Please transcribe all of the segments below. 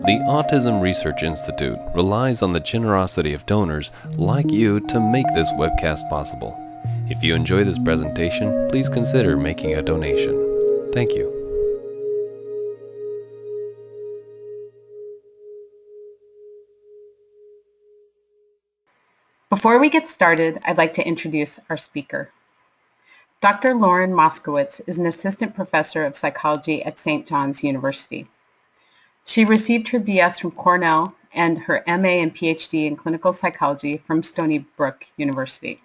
The Autism Research Institute relies on the generosity of donors like you to make this webcast possible. If you enjoy this presentation, please consider making a donation. Thank you. Before we get started, I'd like to introduce our speaker. Dr. Lauren Moskowitz is an assistant professor of psychology at St. John's University. She received her BS from Cornell and her MA and Ph.D. in clinical psychology from Stony Brook University.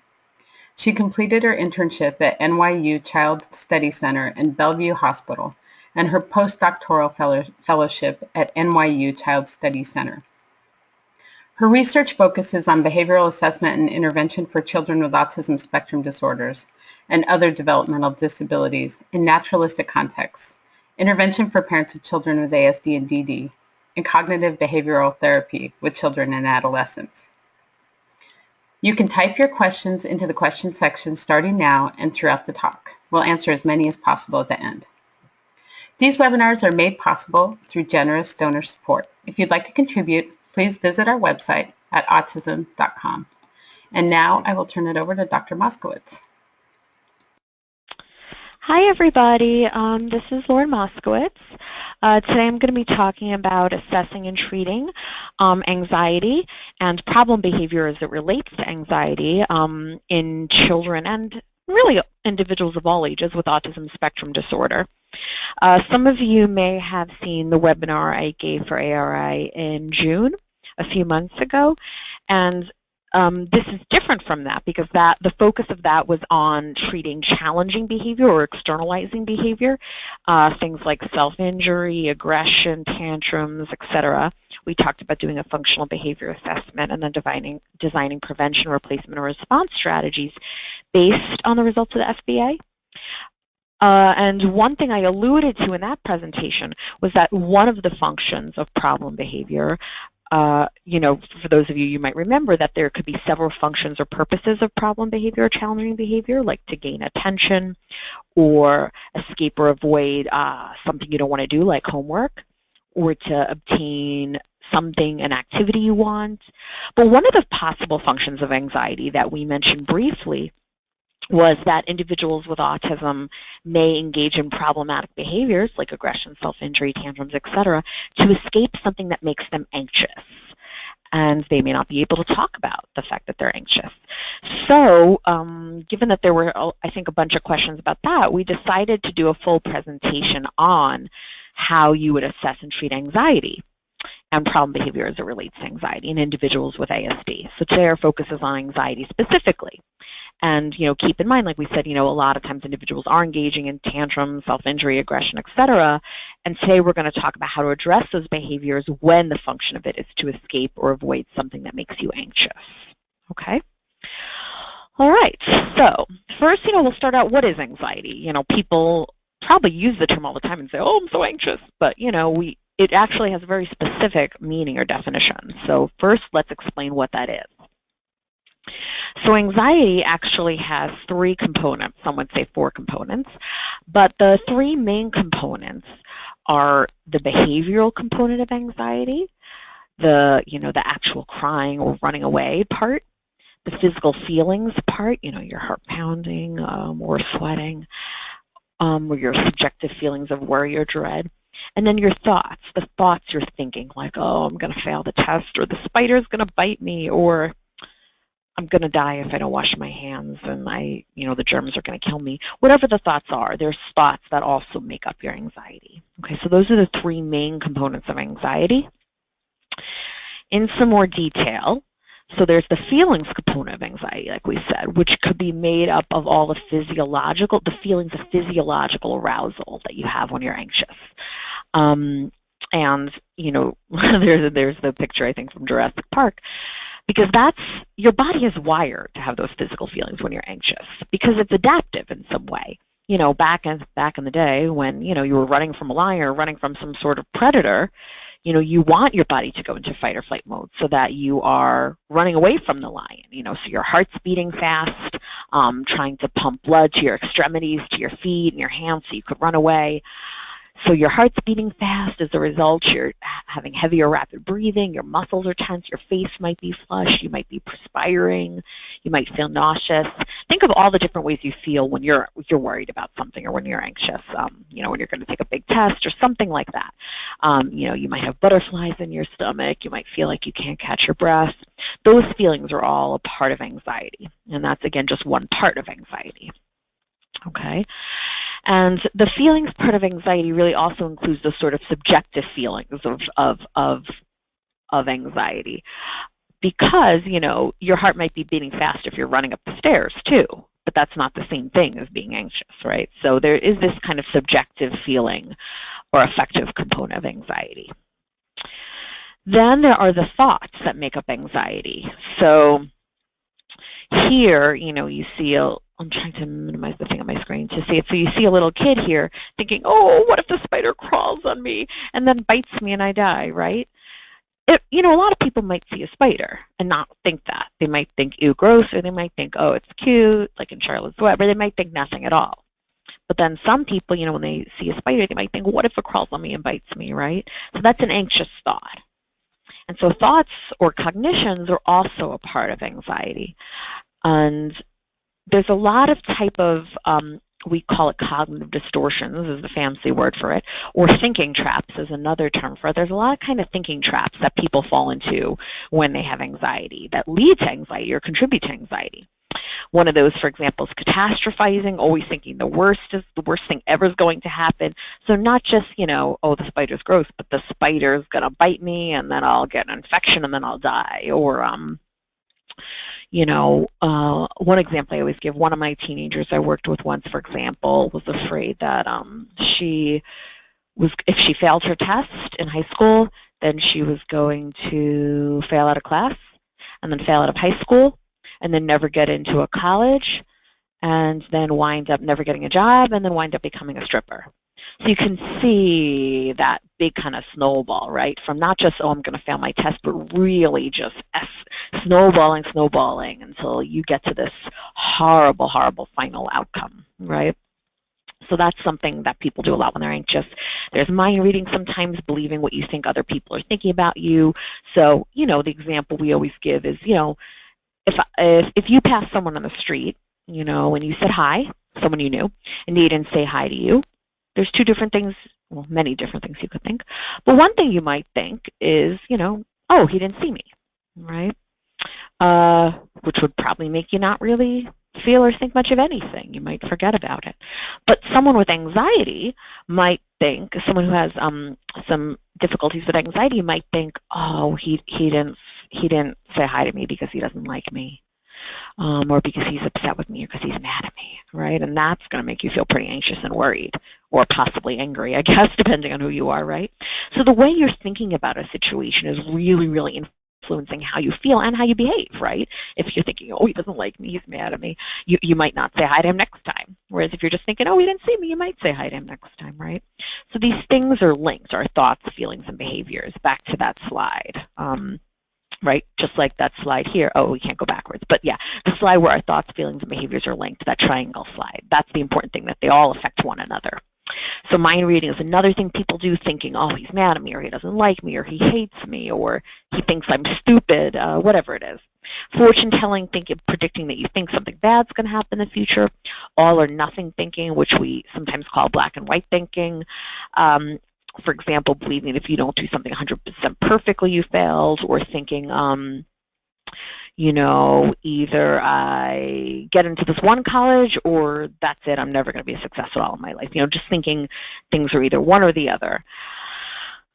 She completed her internship at NYU Child Study Center and Bellevue Hospital and her postdoctoral fellowship at NYU Child Study Center. Her research focuses on behavioral assessment and intervention for children with autism spectrum disorders and other developmental disabilities in naturalistic contexts, intervention for parents of children with ASD and DD, and cognitive behavioral therapy with children and adolescents. You can type your questions into the question section starting now and throughout the talk. We'll answer as many as possible at the end. These webinars are made possible through generous donor support. If you'd like to contribute, please visit our website at autism.com. And now I will turn it over to Dr. Moskowitz. Hi everybody, this is Lauren Moskowitz. Today I'm going to be talking about assessing and treating anxiety and problem behavior as it relates to anxiety in children and really individuals of all ages with autism spectrum disorder. Some of you may have seen the webinar I gave for ARI in June, a few months ago, and this is different from that because the focus of that was on treating challenging behavior or externalizing behavior, things like self-injury, aggression, tantrums, etc. We talked about doing a functional behavior assessment and then designing prevention, replacement, or response strategies based on the results of the FBA. And one thing I alluded to in that presentation was that one of the functions of problem behavior, for those of you might remember that there could be several functions or purposes of problem behavior or challenging behavior, like to gain attention or escape or avoid something you don't want to do, like homework, or to obtain something, an activity you want. But one of the possible functions of anxiety that we mentioned briefly was that individuals with autism may engage in problematic behaviors like aggression, self-injury, tantrums, etc., to escape something that makes them anxious. And they may not be able to talk about the fact that they're anxious. So given that there were, I think, a bunch of questions about that, we decided to do a full presentation on how you would assess and treat anxiety and problem behavior as it relates to anxiety in individuals with ASD. So today our focus is on anxiety specifically. And keep in mind, like we said, a lot of times individuals are engaging in tantrums, self-injury, aggression, etc. And today we're going to talk about how to address those behaviors when the function of it is to escape or avoid something that makes you anxious. Okay? All right. So first, we'll start out, what is anxiety? People probably use the term all the time and say, oh, I'm so anxious. But, it actually has a very specific meaning or definition. So first, let's explain what that is. So anxiety actually has three components. Some would say four components. But the three main components are the behavioral component of anxiety, the actual crying or running away part, the physical feelings part, your heart pounding or sweating, or your subjective feelings of worry or dread. And then your thoughts, the thoughts you're thinking, like, oh, I'm going to fail the test, or the spider's going to bite me, or I'm going to die if I don't wash my hands, and the germs are going to kill me. Whatever the thoughts are, there's thoughts that also make up your anxiety. Okay, so those are the three main components of anxiety. In some more detail, so there's the feelings component of anxiety, like we said, which could be made up of all the feelings of physiological arousal that you have when you're anxious. And, there's the picture, I think, from Jurassic Park, because your body is wired to have those physical feelings when you're anxious, because it's adaptive in some way. Back in the day when, you were running from a lion or running from some sort of predator, you want your body to go into fight or flight mode so that you are running away from the lion, so your heart's beating fast, trying to pump blood to your extremities, to your feet and your hands so you could run away. So your heart's beating fast. As a result, you're having heavy or rapid breathing. Your muscles are tense. Your face might be flushed. You might be perspiring. You might feel nauseous. Think of all the different ways you feel when you're worried about something or when you're anxious. You know, when you're going to take a big test or something like that. You know, you might have butterflies in your stomach. You might feel like you can't catch your breath. Those feelings are all a part of anxiety, and that's, again, just one part of anxiety. Okay, and the feelings part of anxiety really also includes the sort of subjective feelings of anxiety, because, you know, your heart might be beating fast if you're running up the stairs too, but that's not the same thing as being anxious, right? So there is this kind of subjective feeling or affective component of anxiety. Then there are the thoughts that make up anxiety. So here, you know, you see I'm trying to minimize the thing on my screen to see it. So you see a little kid here thinking, oh, what if the spider crawls on me and then bites me and I die, right? You know, a lot of people might see a spider and not think that. They might think, ew, gross, or they might think, oh, it's cute, like in Charlotte's Web, or they might think nothing at all. But then some people, you know, when they see a spider, they might think, what if it crawls on me and bites me, right? So that's an anxious thought. And so thoughts or cognitions are also a part of anxiety. And there's a lot of type of, we call it cognitive distortions is the fancy word for it, or thinking traps is another term for it. There's a lot of kind of thinking traps that people fall into when they have anxiety that lead to anxiety or contribute to anxiety. One of those, for example, is catastrophizing, always thinking the worst thing ever is going to happen. So not just, you know, oh, the spider's gross, but the spider's going to bite me and then I'll get an infection and then I'll die. Or, you know, one example I always give, one of my teenagers I worked with once, for example, was afraid that if she failed her test in high school, then she was going to fail out of class and then fail out of high school and then never get into a college and then wind up never getting a job and then wind up becoming a stripper. So you can see that big kind of snowball, right? From not just, oh, I'm going to fail my test, but really just snowballing until you get to this horrible, horrible final outcome, right? So that's something that people do a lot when they're anxious. There's mind reading sometimes, believing what you think other people are thinking about you. So, you know, the example we always give is, you know, if you pass someone on the street, you know, and you said hi, someone you knew, and they didn't say hi to you, there's two different things, well, many different things you could think. But one thing you might think is, you know, oh, he didn't see me, right? Which would probably make you not really feel or think much of anything. You might forget about it. But someone with anxiety might think, someone who has some difficulties with anxiety might think, oh, he didn't say hi to me because he doesn't like me. Or because he's upset with me or because he's mad at me, right? And that's going to make you feel pretty anxious and worried, or possibly angry, I guess, depending on who you are, right? So the way you're thinking about a situation is really, really influencing how you feel and how you behave, right? If you're thinking, oh, he doesn't like me, he's mad at me, you might not say hi to him next time. Whereas if you're just thinking, oh, he didn't see me, you might say hi to him next time, right? So these things are linked, our thoughts, feelings, and behaviors. Back to that slide. Right, just like that slide here. Oh, we can't go backwards. But yeah, the slide where our thoughts, feelings, and behaviors are linked, that triangle slide. That's the important thing, that they all affect one another. So mind reading is another thing people do, thinking, oh, he's mad at me, or he doesn't like me, or he hates me, or he thinks I'm stupid, whatever it is. Fortune telling, predicting that you think something bad's going to happen in the future. All or nothing thinking, which we sometimes call black and white thinking. For example, believing if you don't do something 100% perfectly, you failed, or thinking, you know, either I get into this one college or that's it, I'm never going to be a success at all in my life. You know, just thinking things are either one or the other.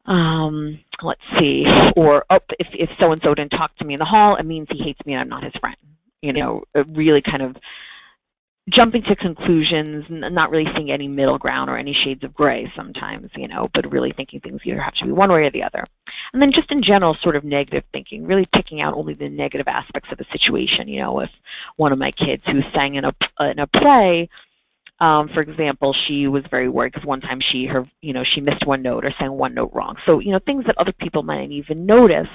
Let's see, or oh, if so-and-so didn't talk to me in the hall, it means he hates me and I'm not his friend. You know, really kind of jumping to conclusions, not really seeing any middle ground or any shades of gray sometimes, you know, but really thinking things either have to be one way or the other. And then just in general, sort of negative thinking, really picking out only the negative aspects of the situation. You know, if one of my kids who sang in a play For example, she was very worried because one time she missed one note or sang one note wrong. So, things that other people might even notice,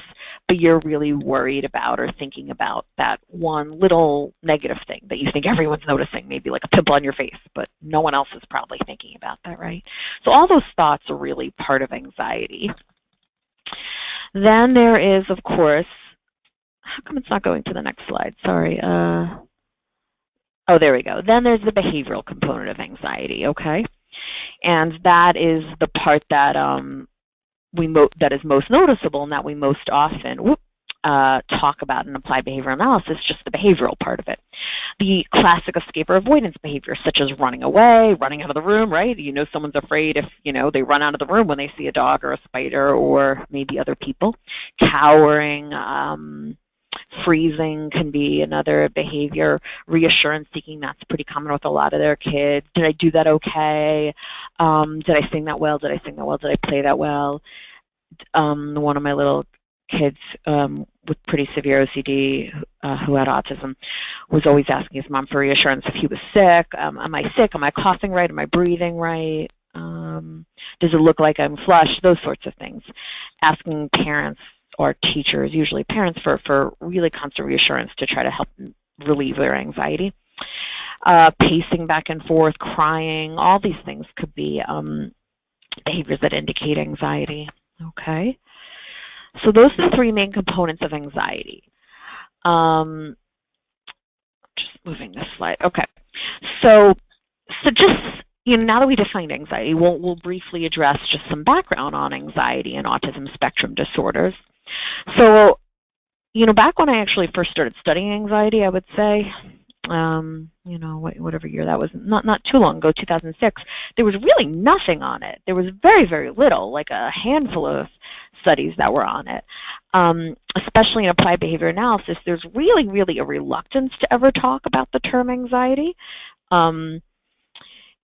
but you're really worried about or thinking about that one little negative thing that you think everyone's noticing, maybe like a pimple on your face, but no one else is probably thinking about that, right? So all those thoughts are really part of anxiety. Then there is, of course, how come it's not going to the next slide? Sorry. Oh, there we go. Then there's the behavioral component of anxiety, okay? And that is the part that that is most noticeable and that we most often talk about in applied behavior analysis, just the behavioral part of it. The classic escape or avoidance behavior, such as running away, running out of the room, right? Someone's afraid if, they run out of the room when they see a dog or a spider or maybe other people. Cowering, freezing can be another behavior. Reassurance seeking, that's pretty common with a lot of their kids. Did I do that okay? Did I sing that well? Did I sing that well? Did I play that well? One of my little kids with pretty severe OCD who had autism was always asking his mom for reassurance if he was sick. Am I sick? Am I coughing right? Am I breathing right? Does it look like I'm flushed? Those sorts of things. Asking parents or teachers, usually parents, for really constant reassurance to try to help relieve their anxiety. Pacing back and forth, crying, all these things could be behaviors that indicate anxiety. Okay, so those are the three main components of anxiety. Just moving this slide. Okay, so just now that we defined anxiety, we'll briefly address just some background on anxiety and autism spectrum disorders. So, back when I actually first started studying anxiety, I would say, whatever year that was, not too long ago, 2006, there was really nothing on it. There was very, very little, like a handful of studies that were on it. Especially in applied behavior analysis, there's really, really a reluctance to ever talk about the term anxiety. And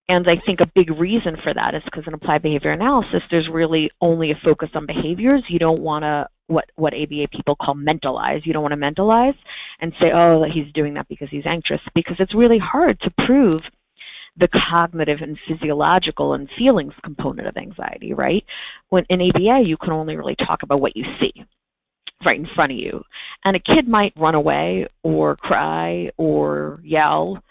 I think a big reason for that is because in applied behavior analysis, there's really only a focus on behaviors. You don't want to, what ABA people call mentalize. You don't want to mentalize and say, oh, he's doing that because he's anxious, because it's really hard to prove the cognitive and physiological and feelings component of anxiety, right? When in ABA, you can only really talk about what you see right in front of you. And a kid might run away or cry or yell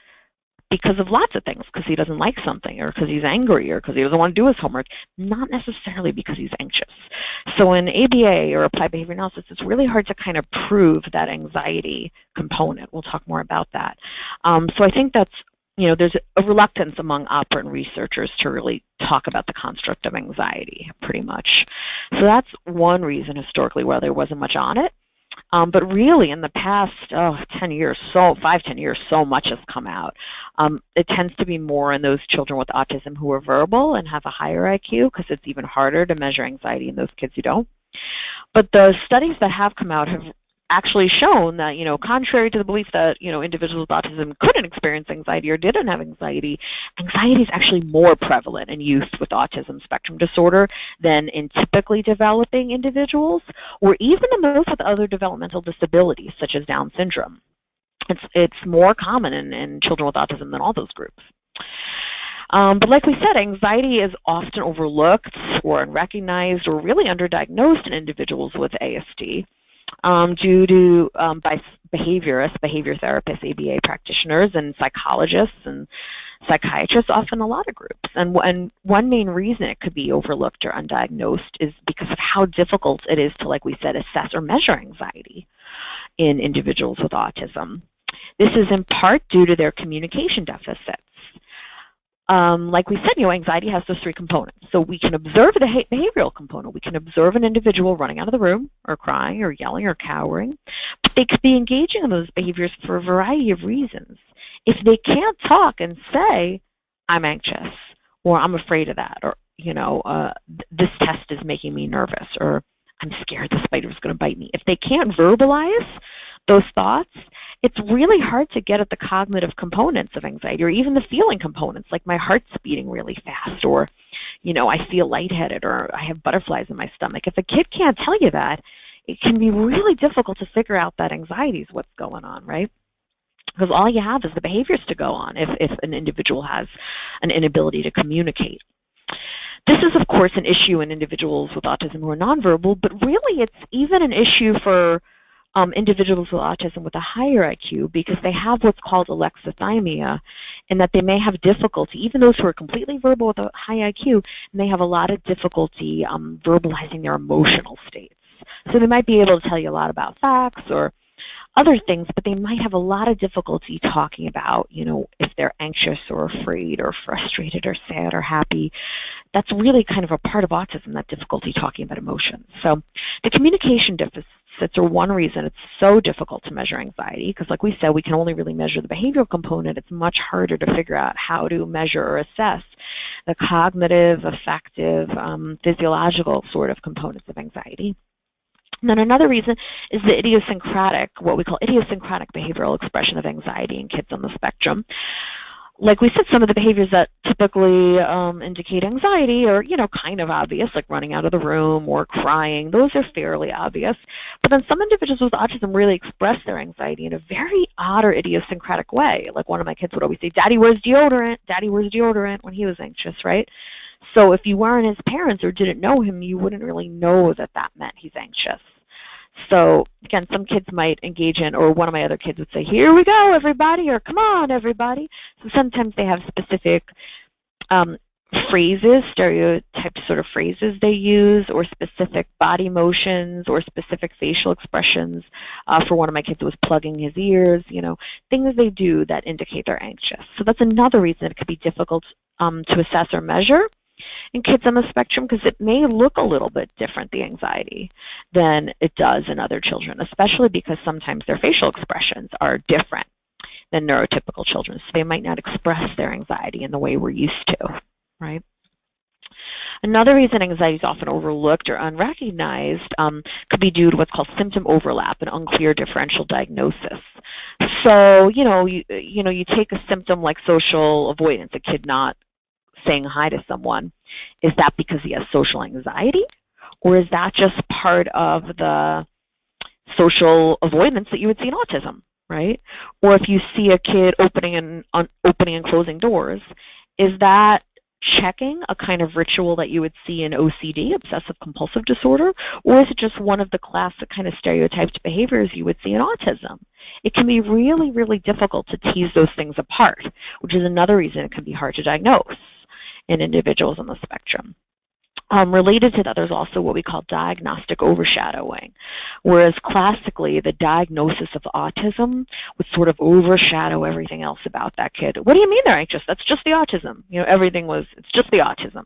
because of lots of things, because he doesn't like something, or because he's angry, or because he doesn't want to do his homework, not necessarily because he's anxious. So in ABA, or applied behavior analysis, it's really hard to kind of prove that anxiety component. We'll talk more about that. So I think that's, there's a reluctance among operant researchers to really talk about the construct of anxiety, pretty much. So that's one reason historically why there wasn't much on it. But really, in the past 10 years, 5-10 years, so much has come out. It tends to be more in those children with autism who are verbal and have a higher IQ, because it's even harder to measure anxiety in those kids who don't. But the studies that have come out have actually shown that, contrary to the belief that, individuals with autism couldn't experience anxiety or didn't have anxiety, anxiety is actually more prevalent in youth with autism spectrum disorder than in typically developing individuals, or even in those with other developmental disabilities, such as Down syndrome. It's more common in children with autism than all those groups. But like we said, anxiety is often overlooked or unrecognized or really underdiagnosed in individuals with ASD. Due to by behaviorists, behavior therapists, ABA practitioners, and psychologists and psychiatrists, often a lot of groups. And one main reason it could be overlooked or undiagnosed is because of how difficult it is to, like we said, assess or measure anxiety in individuals with autism. This is in part due to their communication deficits. Like we said, anxiety has those three components. So we can observe the behavioral component. We can observe an individual running out of the room or crying or yelling or cowering. But they could be engaging in those behaviors for a variety of reasons. If they can't talk and say, I'm anxious, or I'm afraid of that, or, this test is making me nervous, or I'm scared the spider is going to bite me. If they can't verbalize those thoughts, it's really hard to get at the cognitive components of anxiety, or even the feeling components, like my heart's beating really fast, or, I feel lightheaded, or I have butterflies in my stomach. If a kid can't tell you that, it can be really difficult to figure out that anxiety is what's going on, right? because all you have is the behaviors to go on if an individual has an inability to communicate. This is, of course, an issue in individuals with autism who are nonverbal, but really it's even an issue for individuals with autism with a higher IQ, because they have what's called alexithymia, in that they may have difficulty, even those who are completely verbal with a high IQ, may have a lot of difficulty verbalizing their emotional states. So they might be able to tell you a lot about facts or other things, but they might have a lot of difficulty talking about, if they're anxious or afraid or frustrated or sad or happy. That's really kind of a part of autism, that difficulty talking about emotions. So the communication deficits are one reason it's so difficult to measure anxiety, because like we said, we can only really measure the behavioral component. It's much harder to figure out how to measure or assess the cognitive, affective, physiological sort of components of anxiety. And then another reason is the idiosyncratic, what we call idiosyncratic behavioral expression of anxiety in kids on the spectrum. Like we said, some of the behaviors that typically indicate anxiety are, kind of obvious, like running out of the room or crying. Those are fairly obvious. But then some individuals with autism really express their anxiety in a very odd or idiosyncratic way. Like one of my kids would always say, "Daddy, where's deodorant? Daddy, where's deodorant?" when he was anxious, right? So if you weren't his parents or didn't know him, you wouldn't really know that that meant he's anxious. So again, some kids might engage in, or one of my other kids would say, "Here we go, everybody," or "Come on, everybody." So sometimes they have specific phrases, stereotype sort of phrases they use, or specific body motions, or specific facial expressions. For one of my kids, it was plugging his ears, things they do that indicate they're anxious. So that's another reason it could be difficult to assess or measure in kids on the spectrum, because it may look a little bit different, the anxiety, than it does in other children, especially because sometimes their facial expressions are different than neurotypical children, so they might not express their anxiety in the way we're used to, right? Another reason anxiety is often overlooked or unrecognized could be due to what's called symptom overlap and unclear differential diagnosis. So, you take a symptom like social avoidance, a kid not saying hi to someone. Is that because he has social anxiety, or is that just part of the social avoidance that you would see in autism, right? Or if you see a kid opening and closing doors, is that checking a kind of ritual that you would see in OCD, obsessive compulsive disorder, or is it just one of the classic kind of stereotyped behaviors you would see in autism? It can be really, really difficult to tease those things apart, which is another reason it can be hard to diagnose in individuals on the spectrum. Related to that, there's also what we call diagnostic overshadowing, whereas classically the diagnosis of autism would sort of overshadow everything else about that kid. What do you mean they're anxious? That's just the autism. It's just the autism,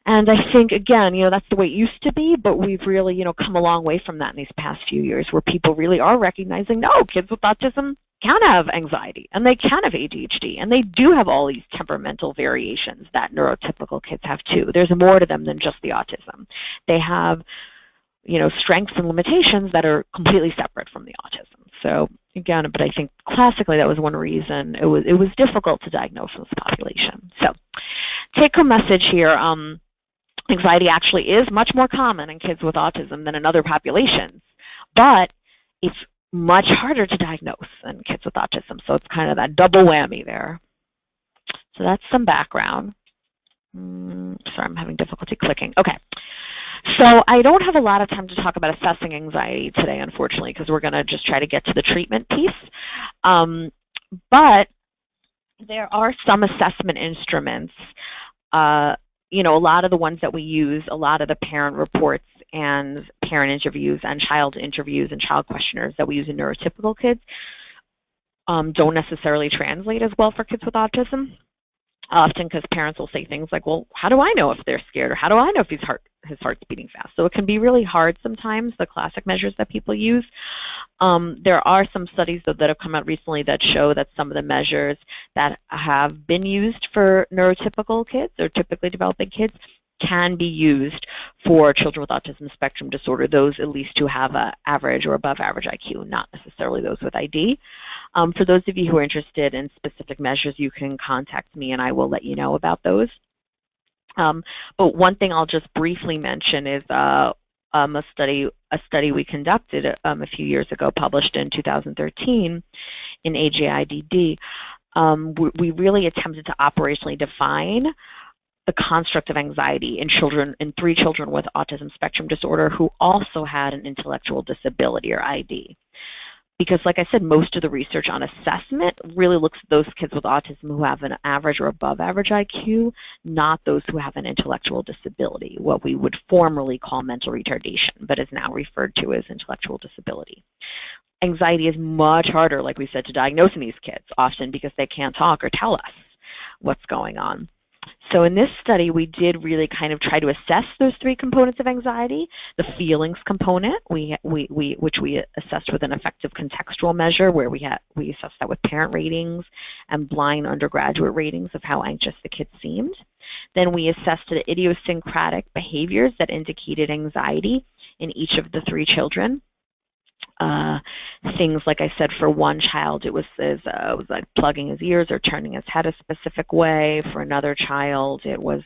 And I think, again, that's the way it used to be, but we've really, come a long way from that in these past few years, where people really are recognizing, no, kids with autism can have anxiety, and they can have ADHD, and they do have all these temperamental variations that neurotypical kids have too. There's more to them than just the autism. They have, strengths and limitations that are completely separate from the autism. So again, but I think classically that was one reason it was difficult to diagnose in this population. So take-home message here. Anxiety actually is much more common in kids with autism than in other populations, but it's much harder to diagnose in kids with autism, so it's kind of that double whammy there. So that's some background. Sorry, I'm having difficulty clicking. Okay, so I don't have a lot of time to talk about assessing anxiety today, unfortunately, because we're going to just try to get to the treatment piece. But there are some assessment instruments. A lot of the ones that we use, a lot of the parent reports and parent interviews and child questionnaires that we use in neurotypical kids don't necessarily translate as well for kids with autism, often because parents will say things like, well, how do I know if they're scared, or how do I know if his heart's beating fast? So it can be really hard sometimes, the classic measures that people use. There are some studies that have come out recently that show that some of the measures that have been used for neurotypical kids or typically developing kids can be used for children with autism spectrum disorder, those at least who have an average or above average IQ, not necessarily those with ID. For those of you who are interested in specific measures, you can contact me and I will let you know about those. But one thing I'll just briefly mention is a study we conducted a few years ago, published in 2013 in AJIDD. We really attempted to operationally define the construct of anxiety in 3 children with autism spectrum disorder who also had an intellectual disability, or ID. Because, like I said, most of the research on assessment really looks at those kids with autism who have an average or above average IQ, not those who have an intellectual disability, what we would formerly call mental retardation, but is now referred to as intellectual disability. Anxiety is much harder, like we said, to diagnose in these kids, often because they can't talk or tell us what's going on. So in this study, we did really kind of try to assess those 3 components of anxiety. The feelings component, which we assessed with an affective contextual measure, where we assessed that with parent ratings and blind undergraduate ratings of how anxious the kids seemed. Then we assessed the idiosyncratic behaviors that indicated anxiety in each of the 3 children. Things, like I said, for one child, it was like plugging his ears or turning his head a specific way. For another child, it was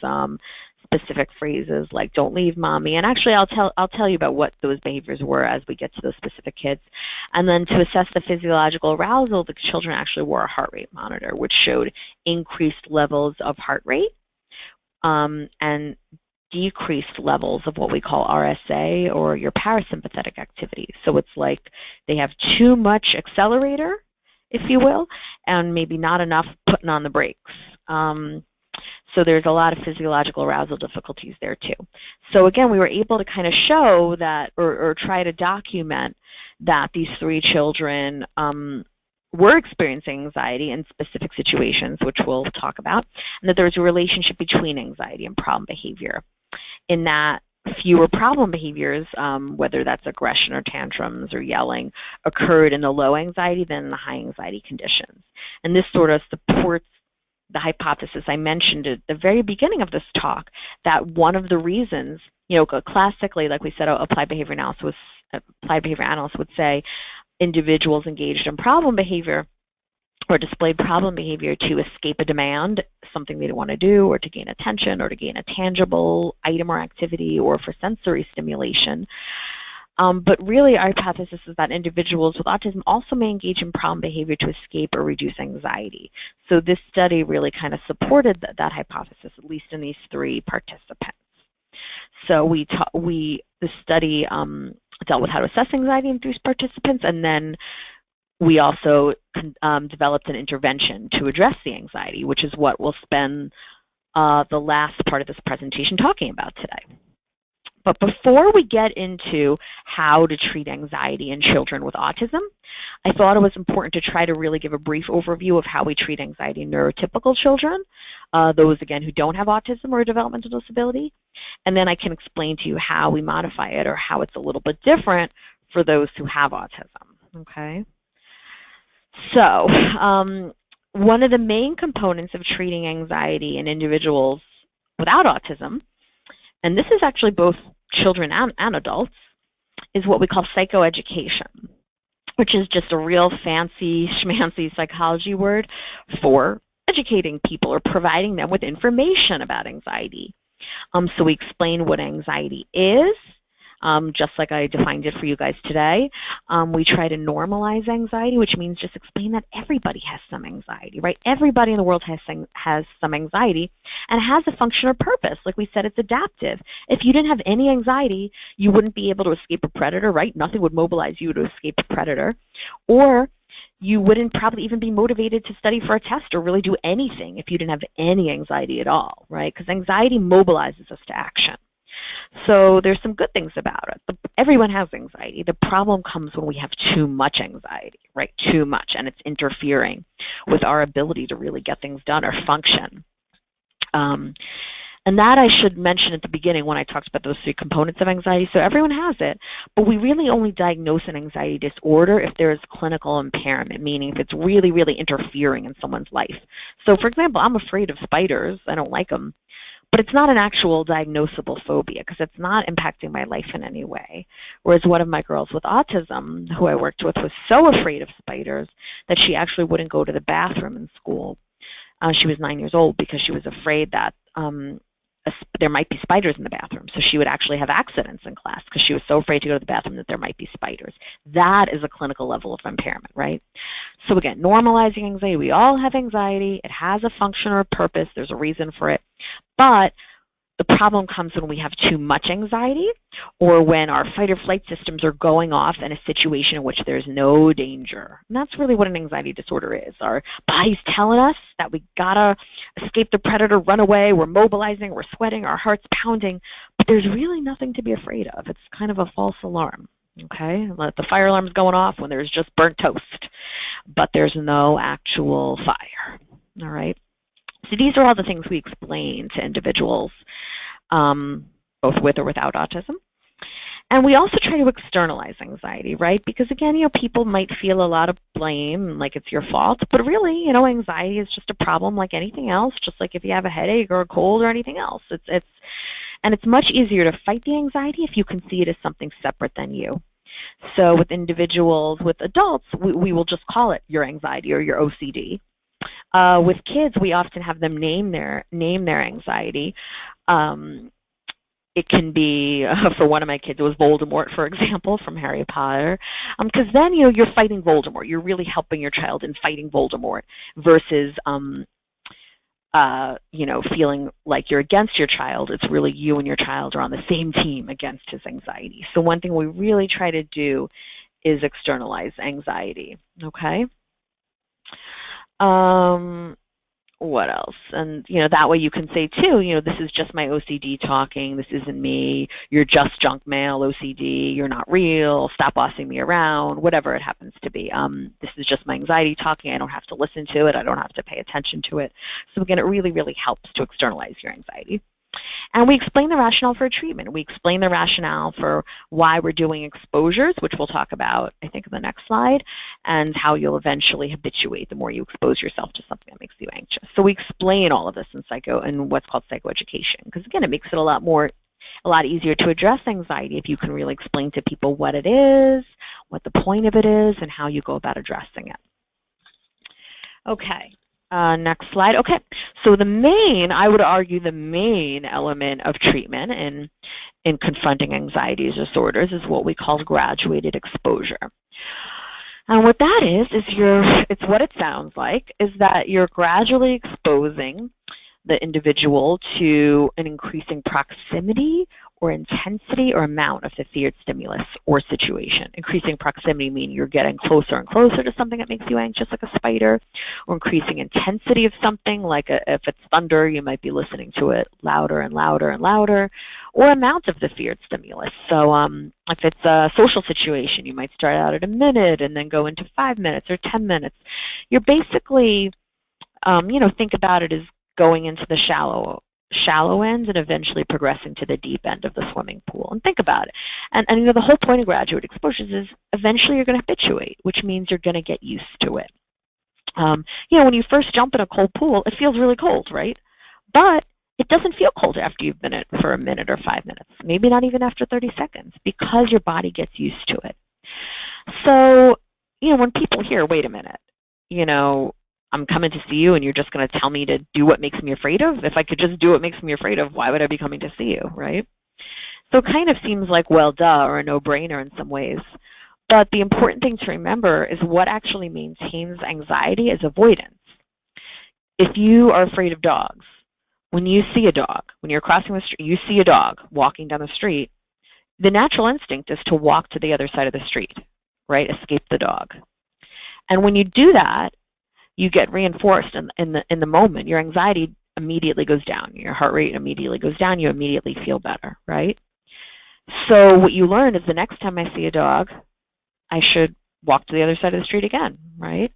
specific phrases like "Don't leave, mommy." And actually, I'll tell you about what those behaviors were as we get to those specific kids. And then to assess the physiological arousal, the children actually wore a heart rate monitor, which showed increased levels of heart rate and decreased levels of what we call RSA, or your parasympathetic activity. So it's like they have too much accelerator, if you will, and maybe not enough putting on the brakes. So there's a lot of physiological arousal difficulties there too. So again, we were able to kind of show that, or try to document that these 3 children were experiencing anxiety in specific situations, which we'll talk about, and that there's a relationship between anxiety and problem behavior, in that fewer problem behaviors, whether that's aggression or tantrums or yelling, occurred in the low anxiety than in the high anxiety conditions. And this sort of supports the hypothesis I mentioned at the very beginning of this talk, that one of the reasons, classically, like we said, applied behavior analysts would say individuals engaged in problem behavior or displayed problem behavior to escape a demand, something they don't want to do, or to gain attention, or to gain a tangible item or activity, or for sensory stimulation. But really, our hypothesis is that individuals with autism also may engage in problem behavior to escape or reduce anxiety. So this study really kind of supported that hypothesis, at least in these 3 participants. So the study dealt with how to assess anxiety in 3 participants, and then we also developed an intervention to address the anxiety, which is what we'll spend the last part of this presentation talking about today. But before we get into how to treat anxiety in children with autism, I thought it was important to try to really give a brief overview of how we treat anxiety in neurotypical children, those, again, who don't have autism or a developmental disability. And then I can explain to you how we modify it, or how it's a little bit different for those who have autism, okay? So one of the main components of treating anxiety in individuals without autism, and this is actually both children and adults, is what we call psychoeducation, which is just a real fancy schmancy psychology word for educating people or providing them with information about anxiety. So we explain what anxiety is, just like I defined it for you guys today. We try to normalize anxiety, which means just explain that everybody has some anxiety, right? Everybody in the world has some anxiety and has a function or purpose. Like we said, it's adaptive. If you didn't have any anxiety, you wouldn't be able to escape a predator, right? Nothing would mobilize you to escape a predator. Or you wouldn't probably even be motivated to study for a test or really do anything if you didn't have any anxiety at all, right? Because anxiety mobilizes us to action. So there's some good things about it. Everyone has anxiety. The problem comes when we have too much anxiety, right? Too much, and it's interfering with our ability to really get things done or function. And that I should mention at the beginning when I talked about those 3 components of anxiety. So everyone has it, but we really only diagnose an anxiety disorder if there is clinical impairment, meaning if it's really, really interfering in someone's life. So for example, I'm afraid of spiders. I don't like them. But it's not an actual diagnosable phobia because it's not impacting my life in any way. Whereas one of my girls with autism, who I worked with, was so afraid of spiders that she actually wouldn't go to the bathroom in school. She was 9 years old because she was afraid that there might be spiders in the bathroom. So she would actually have accidents in class because she was so afraid to go to the bathroom that there might be spiders. That is a clinical level of impairment, right? So again, normalizing anxiety. We all have anxiety. It has a function or a purpose. There's a reason for it. But the problem comes when we have too much anxiety or when our fight or flight systems are going off in a situation in which there's no danger. And that's really what an anxiety disorder is. Our body's telling us that we gotta escape the predator, run away, we're mobilizing, we're sweating, our heart's pounding, but there's really nothing to be afraid of. It's kind of a false alarm, okay? The fire alarm's going off when there's just burnt toast, but there's no actual fire, all right? So these are all the things we explain to individuals, both with or without autism. And we also try to externalize anxiety, right? Because again, people might feel a lot of blame, like it's your fault, but really, anxiety is just a problem like anything else, just like if you have a headache or a cold or anything else. And it's much easier to fight the anxiety if you can see it as something separate than you. So with individuals, with adults, we will just call it your anxiety or your OCD. With kids, we often have them name their anxiety. It can be, for one of my kids, it was Voldemort, for example, from Harry Potter. Because then, you're fighting Voldemort. You're really helping your child in fighting Voldemort versus, feeling like you're against your child. It's really you and your child are on the same team against his anxiety. So one thing we really try to do is externalize anxiety, okay? What else? And, that way you can say, too, this is just my OCD talking. This isn't me. You're just junk mail, OCD. You're not real. Stop bossing me around, whatever it happens to be. This is just my anxiety talking. I don't have to listen to it. I don't have to pay attention to it. So, again, it really, really helps to externalize your anxiety. And we explain the rationale for treatment. We explain the rationale for why we're doing exposures, which we'll talk about, I think, in the next slide, and how you'll eventually habituate the more you expose yourself to something that makes you anxious. So we explain all of this in what's called psychoeducation, because, again, it makes it a lot easier to address anxiety if you can really explain to people what it is, what the point of it is, and how you go about addressing it. Okay. Next slide. Okay, so I would argue the main element of treatment in confronting anxiety disorders is what we call graduated exposure. And what that is it's what it sounds like, is that you're gradually exposing the individual to an increasing proximity or intensity or amount of the feared stimulus or situation. Increasing proximity meaning you're getting closer and closer to something that makes you anxious, like a spider, or increasing intensity of something, like if it's thunder, you might be listening to it louder and louder and louder, or amount of the feared stimulus. So if it's a social situation, you might start out at a minute and then go into 5 minutes or 10 minutes. You're basically, think about it as going into the shallow end and eventually progressing to the deep end of the swimming pool. And think about it. And the whole point of graduate exposures is eventually you're going to habituate, which means you're going to get used to it. When you first jump in a cold pool, it feels really cold, right? But it doesn't feel cold after you've been in it for a minute or 5 minutes, maybe not even after 30 seconds, because your body gets used to it. So, when people hear, wait a minute, I'm coming to see you and you're just going to tell me to do what makes me afraid of? If I could just do what makes me afraid of, why would I be coming to see you, right? So it kind of seems like, well, duh, or a no-brainer in some ways. But the important thing to remember is what actually maintains anxiety is avoidance. If you are afraid of dogs, when you see a dog, when you're crossing the street, you see a dog walking down the street, the natural instinct is to walk to the other side of the street, right? Escape the dog. And when you do that, you get reinforced in the moment. Your anxiety immediately goes down. Your heart rate immediately goes down. You immediately feel better, right? So what you learn is the next time I see a dog, I should walk to the other side of the street again, right?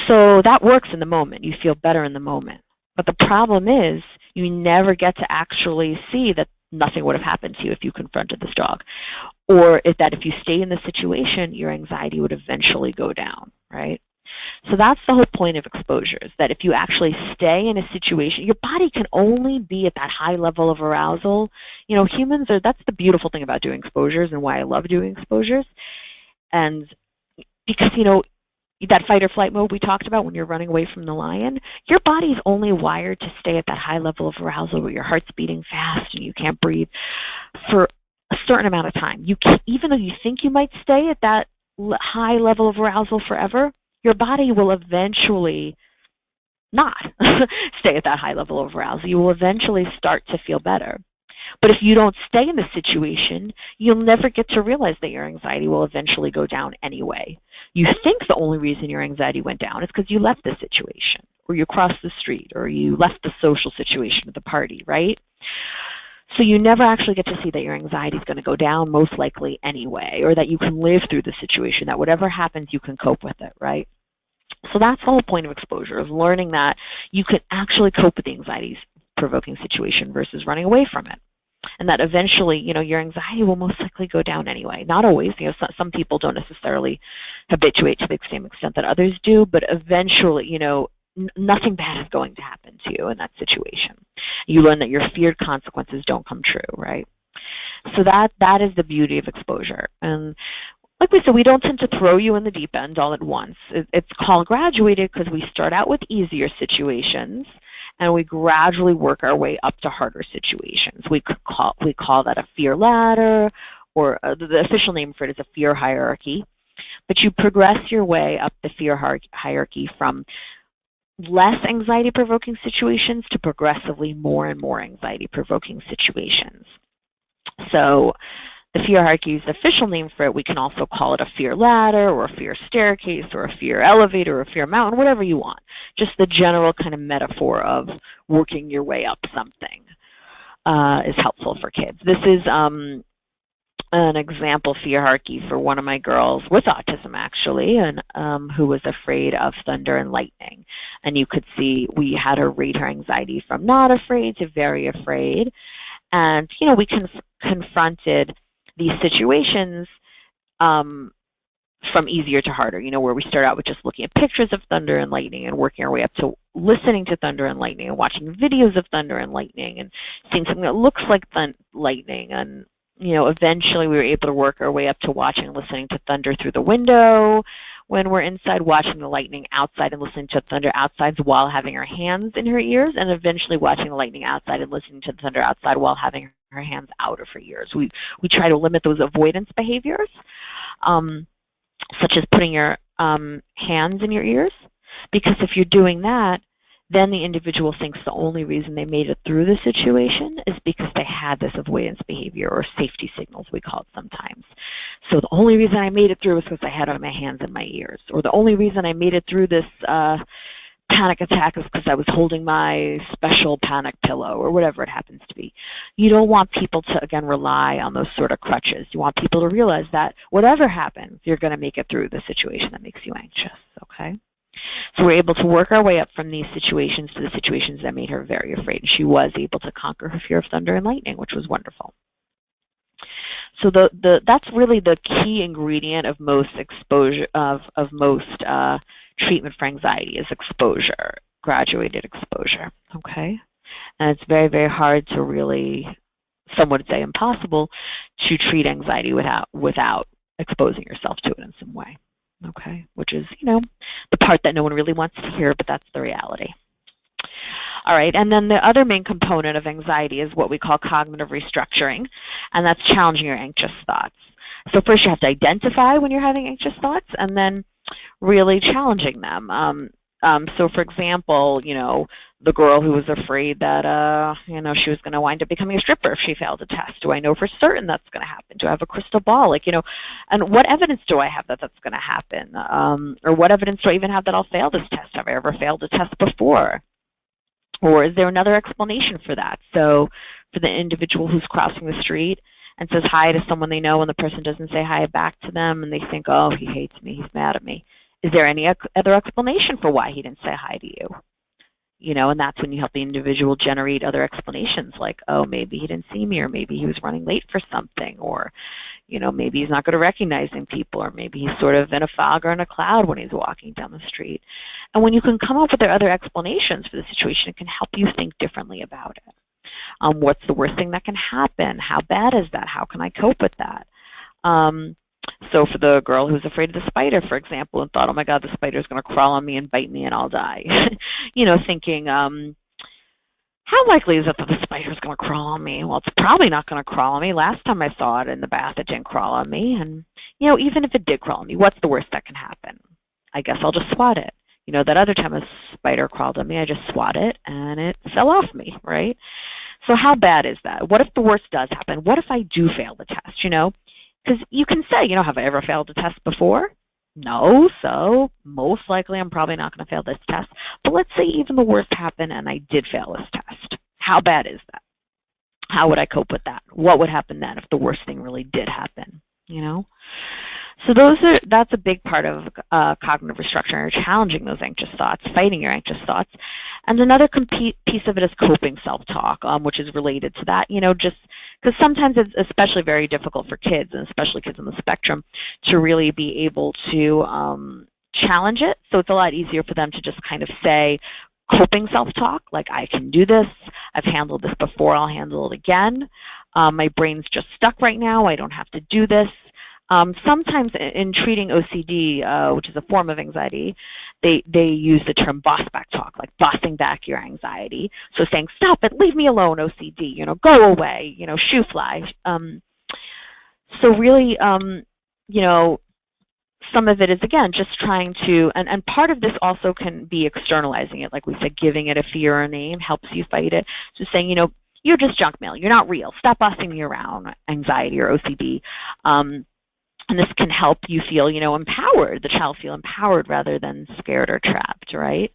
So that works in the moment. You feel better in the moment. But the problem is you never get to actually see that nothing would have happened to you if you confronted this dog. Or that if you stay in the situation, your anxiety would eventually go down, right? So that's the whole point of exposures, that if you actually stay in a situation, your body can only be at that high level of arousal. Humans that's the beautiful thing about doing exposures and why I love doing exposures. And because, that fight or flight mode we talked about when you're running away from the lion, your body's only wired to stay at that high level of arousal where your heart's beating fast and you can't breathe for a certain amount of time. You can't, even though you think you might stay at that high level of arousal forever, your body will eventually not stay at that high level of arousal. You will eventually start to feel better. But if you don't stay in the situation, you'll never get to realize that your anxiety will eventually go down anyway. You think the only reason your anxiety went down is because you left the situation, or you crossed the street, or you left the social situation at the party, right? So you never actually get to see that your anxiety is going to go down most likely anyway, or that you can live through the situation, that whatever happens, you can cope with it, right? So that's the whole point of exposure, is learning that you can actually cope with the anxiety-provoking situation versus running away from it. And that eventually, your anxiety will most likely go down anyway. Not always. Some people don't necessarily habituate to the same extent that others do, but eventually, nothing bad is going to happen to you in that situation. You learn that your feared consequences don't come true, right? So that is the beauty of exposure. And like we said, we don't tend to throw you in the deep end all at once. It's called graduated because we start out with easier situations, and we gradually work our way up to harder situations. We call that a fear ladder, or the official name for it is a fear hierarchy. But you progress your way up the fear hierarchy from less anxiety-provoking situations to progressively more and more anxiety-provoking situations. So the fear hierarchy is the official name for it. We can also call it a fear ladder, or a fear staircase, or a fear elevator, or a fear mountain, whatever you want. Just the general kind of metaphor of working your way up something is helpful for kids. This is an example fear hierarchy for one of my girls with autism, actually, and who was afraid of thunder and lightning. And you could see we had her rate her anxiety from not afraid to very afraid. And, we confronted these situations from easier to harder, where we start out with just looking at pictures of thunder and lightning and working our way up to listening to thunder and lightning and watching videos of thunder and lightning and seeing something that looks like lightning. And, eventually we were able to work our way up to watching and listening to thunder through the window when we're inside, watching the lightning outside and listening to thunder outside while having our hands in her ears, and eventually watching the lightning outside and listening to the thunder outside while having her hands out of her ears. We try to limit those avoidance behaviors, such as putting your hands in your ears, because if you're doing that, then the individual thinks the only reason they made it through the situation is because they had this avoidance behavior, or safety signals we call it sometimes. So the only reason I made it through was because I had my hands in my ears, or the only reason I made it through this panic attack is because I was holding my special panic pillow, or whatever it happens to be. You don't want people to, again, rely on those sort of crutches. You want people to realize that whatever happens, you're going to make it through the situation that makes you anxious, okay? So we're able to work our way up from these situations to the situations that made her very afraid. She was able to conquer her fear of thunder and lightning, which was wonderful. So that's really the key ingredient of most exposure, of most treatment for anxiety, is exposure, graduated exposure, okay? And it's very, very hard to really, some would say impossible, to treat anxiety without exposing yourself to it in some way, okay? Which is, the part that no one really wants to hear, but that's the reality. All right, and then the other main component of anxiety is what we call cognitive restructuring, and that's challenging your anxious thoughts. So first you have to identify when you're having anxious thoughts, and then really challenging them. So for example, the girl who was afraid that, she was going to wind up becoming a stripper if she failed a test. Do I know for certain that's going to happen? Do I have a crystal ball? And what evidence do I have that that's going to happen? Or what evidence do I even have that I'll fail this test? Have I ever failed a test before? Or is there another explanation for that? So for the individual who's crossing the street and says hi to someone they know and the person doesn't say hi back to them and they think, oh, he hates me, he's mad at me. Is there any other explanation for why he didn't say hi to you? And that's when you help the individual generate other explanations like, oh, maybe he didn't see me, or maybe he was running late for something, or, maybe he's not good at recognizing people, or maybe he's sort of in a fog or in a cloud when he's walking down the street. And when you can come up with other explanations for the situation, it can help you think differently about it. What's the worst thing that can happen? How bad is that? How can I cope with that? So for the girl who's afraid of the spider, for example, and thought, oh my God, the spider's going to crawl on me and bite me and I'll die, thinking, how likely is it that the spider's going to crawl on me? Well, it's probably not going to crawl on me. Last time I saw it in the bath, it didn't crawl on me. And, even if it did crawl on me, what's the worst that can happen? I guess I'll just swat it. That other time a spider crawled on me, I just swat it and it fell off me, right? So how bad is that? What if the worst does happen? What if I do fail the test, Because you can say, have I ever failed a test before? No, so most likely I'm probably not going to fail this test. But let's say even the worst happened and I did fail this test. How bad is that? How would I cope with that? What would happen then if the worst thing really did happen, So that's a big part of cognitive restructuring, or challenging those anxious thoughts, fighting your anxious thoughts. And another piece of it is coping self-talk, which is related to that, just because sometimes it's especially very difficult for kids, and especially kids on the spectrum, to really be able to challenge it. So it's a lot easier for them to just kind of say coping self-talk, like I can do this, I've handled this before, I'll handle it again. My brain's just stuck right now, I don't have to do this. Sometimes in treating OCD, which is a form of anxiety, they use the term boss back talk, like bossing back your anxiety. So saying, stop it, leave me alone, OCD, go away, shoo fly. So really, some of it is, again, just trying to, and part of this also can be externalizing it, like we said, giving it a fear or a name helps you fight it. Just saying, you're just junk mail, you're not real, stop bossing me around, anxiety or OCD. And this can help you feel, empowered, the child feel empowered rather than scared or trapped, right?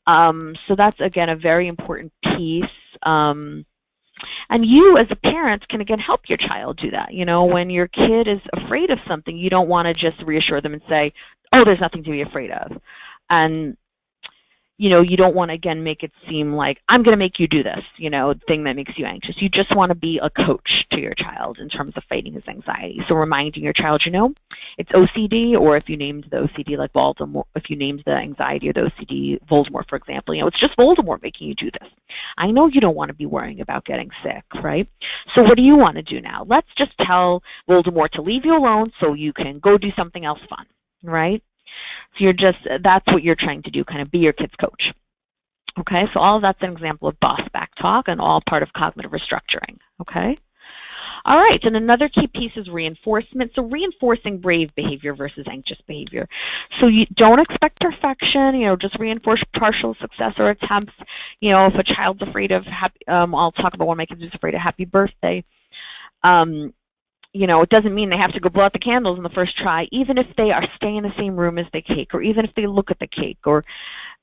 So that's, again, a very important piece. And you, as a parent, can, again, help your child do that. When your kid is afraid of something, you don't want to just reassure them and say, oh, there's nothing to be afraid of. And you don't want to, again, make it seem like, I'm going to make you do this, thing that makes you anxious. You just want to be a coach to your child in terms of fighting his anxiety. So reminding your child, it's OCD, or if you named the OCD like Voldemort, if you named the anxiety or the OCD Voldemort, for example, it's just Voldemort making you do this. I know you don't want to be worrying about getting sick, right? So what do you want to do now? Let's just tell Voldemort to leave you alone so you can go do something else fun, right? So that's what you're trying to do, kind of be your kid's coach. Okay, so all of that's an example of boss back talk and all part of cognitive restructuring, okay? All right, and another key piece is reinforcement. So reinforcing brave behavior versus anxious behavior. So you don't expect perfection, just reinforce partial success or attempts. If a child's afraid of I'll talk about one of my kids who's afraid of happy birthday. It doesn't mean they have to go blow out the candles in the first try, even if they are staying in the same room as the cake, or even if they look at the cake, or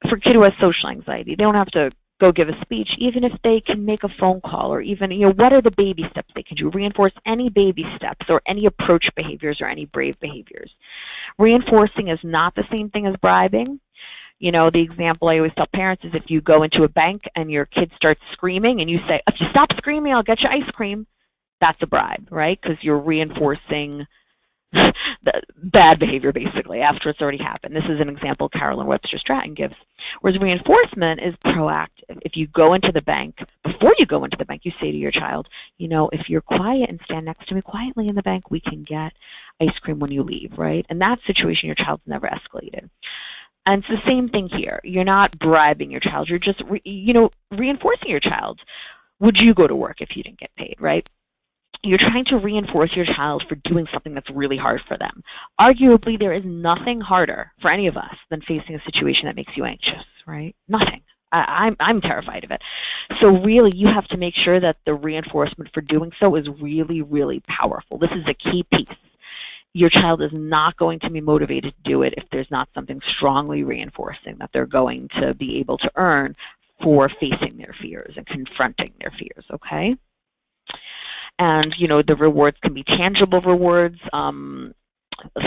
for a kid who has social anxiety, they don't have to go give a speech, even if they can make a phone call, or even, what are the baby steps they can do? Reinforce any baby steps or any approach behaviors or any brave behaviors. Reinforcing is not the same thing as bribing. The example I always tell parents is if you go into a bank and your kid starts screaming and you say, if you stop screaming, I'll get you ice cream. That's a bribe, right? Because you're reinforcing the bad behavior, basically, after it's already happened. This is an example Carolyn Webster Stratton gives. Whereas reinforcement is proactive. If you go into the bank, before you go into the bank, you say to your child, if you're quiet and stand next to me quietly in the bank, we can get ice cream when you leave, right? In that situation, your child's never escalated. And it's the same thing here. You're not bribing your child. You're just, reinforcing your child. Would you go to work if you didn't get paid, right? You're trying to reinforce your child for doing something that's really hard for them. Arguably, there is nothing harder for any of us than facing a situation that makes you anxious, right? Nothing. I'm terrified of it. So really, you have to make sure that the reinforcement for doing so is really, really powerful. This is a key piece. Your child is not going to be motivated to do it if there's not something strongly reinforcing that they're going to be able to earn for facing their fears and confronting their fears, okay? And, the rewards can be tangible rewards,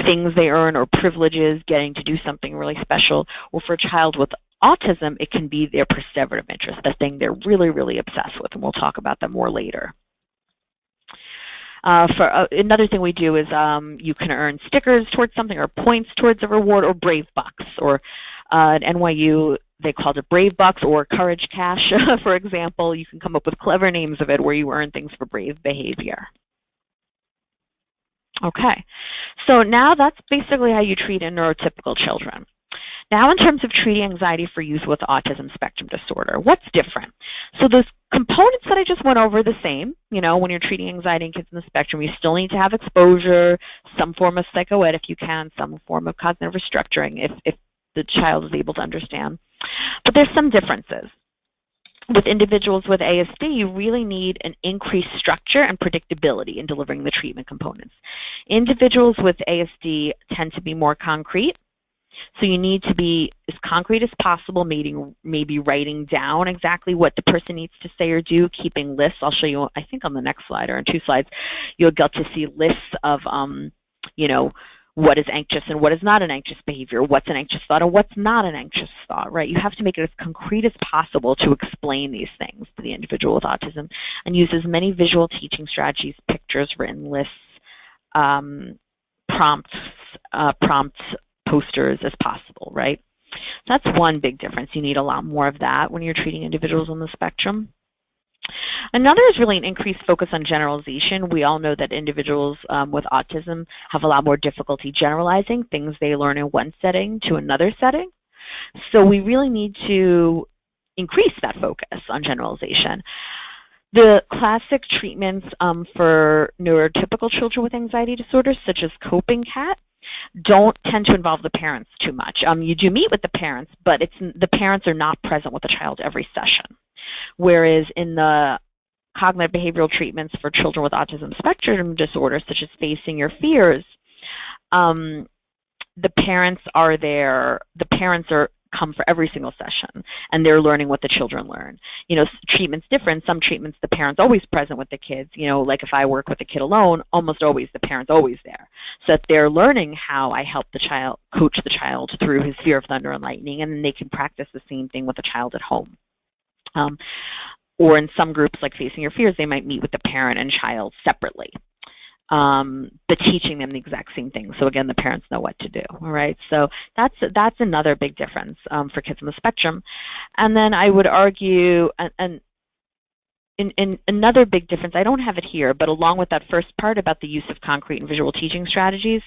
things they earn, or privileges, getting to do something really special. Or for a child with autism, it can be their perseverative interest, the thing they're really, really obsessed with, and we'll talk about that more later. Another thing we do is you can earn stickers towards something, or points towards a reward, or brave bucks, or at NYU, they called it Brave Bucks or Courage Cash, for example. You can come up with clever names of it where you earn things for brave behavior. Okay, so now that's basically how you treat in neurotypical children. Now in terms of treating anxiety for youth with autism spectrum disorder, what's different? So those components that I just went over are the same. You know, when you're treating anxiety in kids in the spectrum, you still need to have exposure, some form of psychoed if you can, some form of cognitive restructuring if the child is able to understand. But there's some differences. With individuals with ASD, you really need an increased structure and predictability in delivering the treatment components. Individuals with ASD tend to be more concrete. So you need to be as concrete as possible, maybe writing down exactly what the person needs to say or do, keeping lists. I'll show you, I think on the next slide or in 2 slides, you'll get to see lists of, you know, what is anxious and what is not an anxious behavior, what's an anxious thought and what's not an anxious thought, right? You have to make it as concrete as possible to explain these things to the individual with autism and use as many visual teaching strategies, pictures, written lists, prompts, posters as possible, right? That's one big difference. You need a lot more of that when you're treating individuals on the spectrum. Another is really an increased focus on generalization. We all know that individuals with autism have a lot more difficulty generalizing things they learn in one setting to another setting. So we really need to increase that focus on generalization. The classic treatments for neurotypical children with anxiety disorders, such as coping CAT, don't tend to involve the parents too much. You do meet with the parents, but the parents are not present with the child every session. Whereas in the cognitive behavioral treatments for children with autism spectrum disorders, such as facing your fears, the parents are there. The parents come for every single session, and they're learning what the children learn. You know, treatment's different. Some treatments, the parent's always present with the kids. You know, like if I work with a kid alone, almost always the parent's always there. So that they're learning how I help the child, coach the child through his fear of thunder and lightning, and then they can practice the same thing with the child at home. Or in some groups like Facing Your Fears, they might meet with the parent and child separately, but teaching them the exact same thing. So again, the parents know what to do. All right, so that's another big difference for kids on the spectrum. And then I would argue, and in another big difference, I don't have it here, but along with that first part about the use of concrete and visual teaching strategies,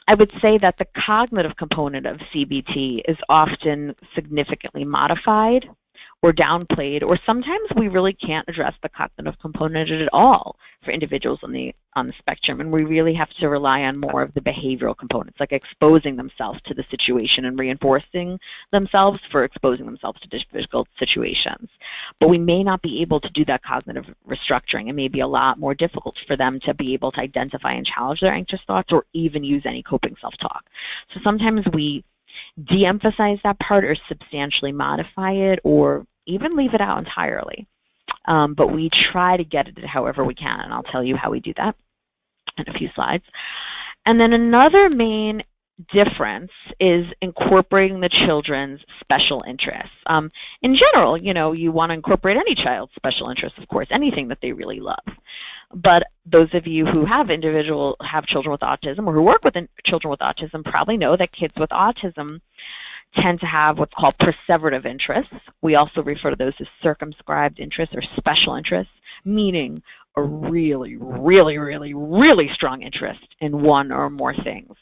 I would say that the cognitive component of CBT is often significantly modified or downplayed, or sometimes we really can't address the cognitive component at all for individuals on the spectrum, and we really have to rely on more of the behavioral components, like exposing themselves to the situation and reinforcing themselves for exposing themselves to difficult situations. But we may not be able to do that cognitive restructuring. It may be a lot more difficult for them to be able to identify and challenge their anxious thoughts or even use any coping self-talk. So sometimes we de-emphasize that part or substantially modify it or even leave it out entirely. But we try to get it however we can, and I'll tell you how we do that in a few slides. And then another main difference is incorporating the children's special interests. In general, you know, you want to incorporate any child's special interests, of course, anything that they really love. But those of you who have children with autism or who work with children with autism probably know that kids with autism tend to have what's called perseverative interests. We also refer to those as circumscribed interests or special interests, meaning a really, really, really, really strong interest in one or more things.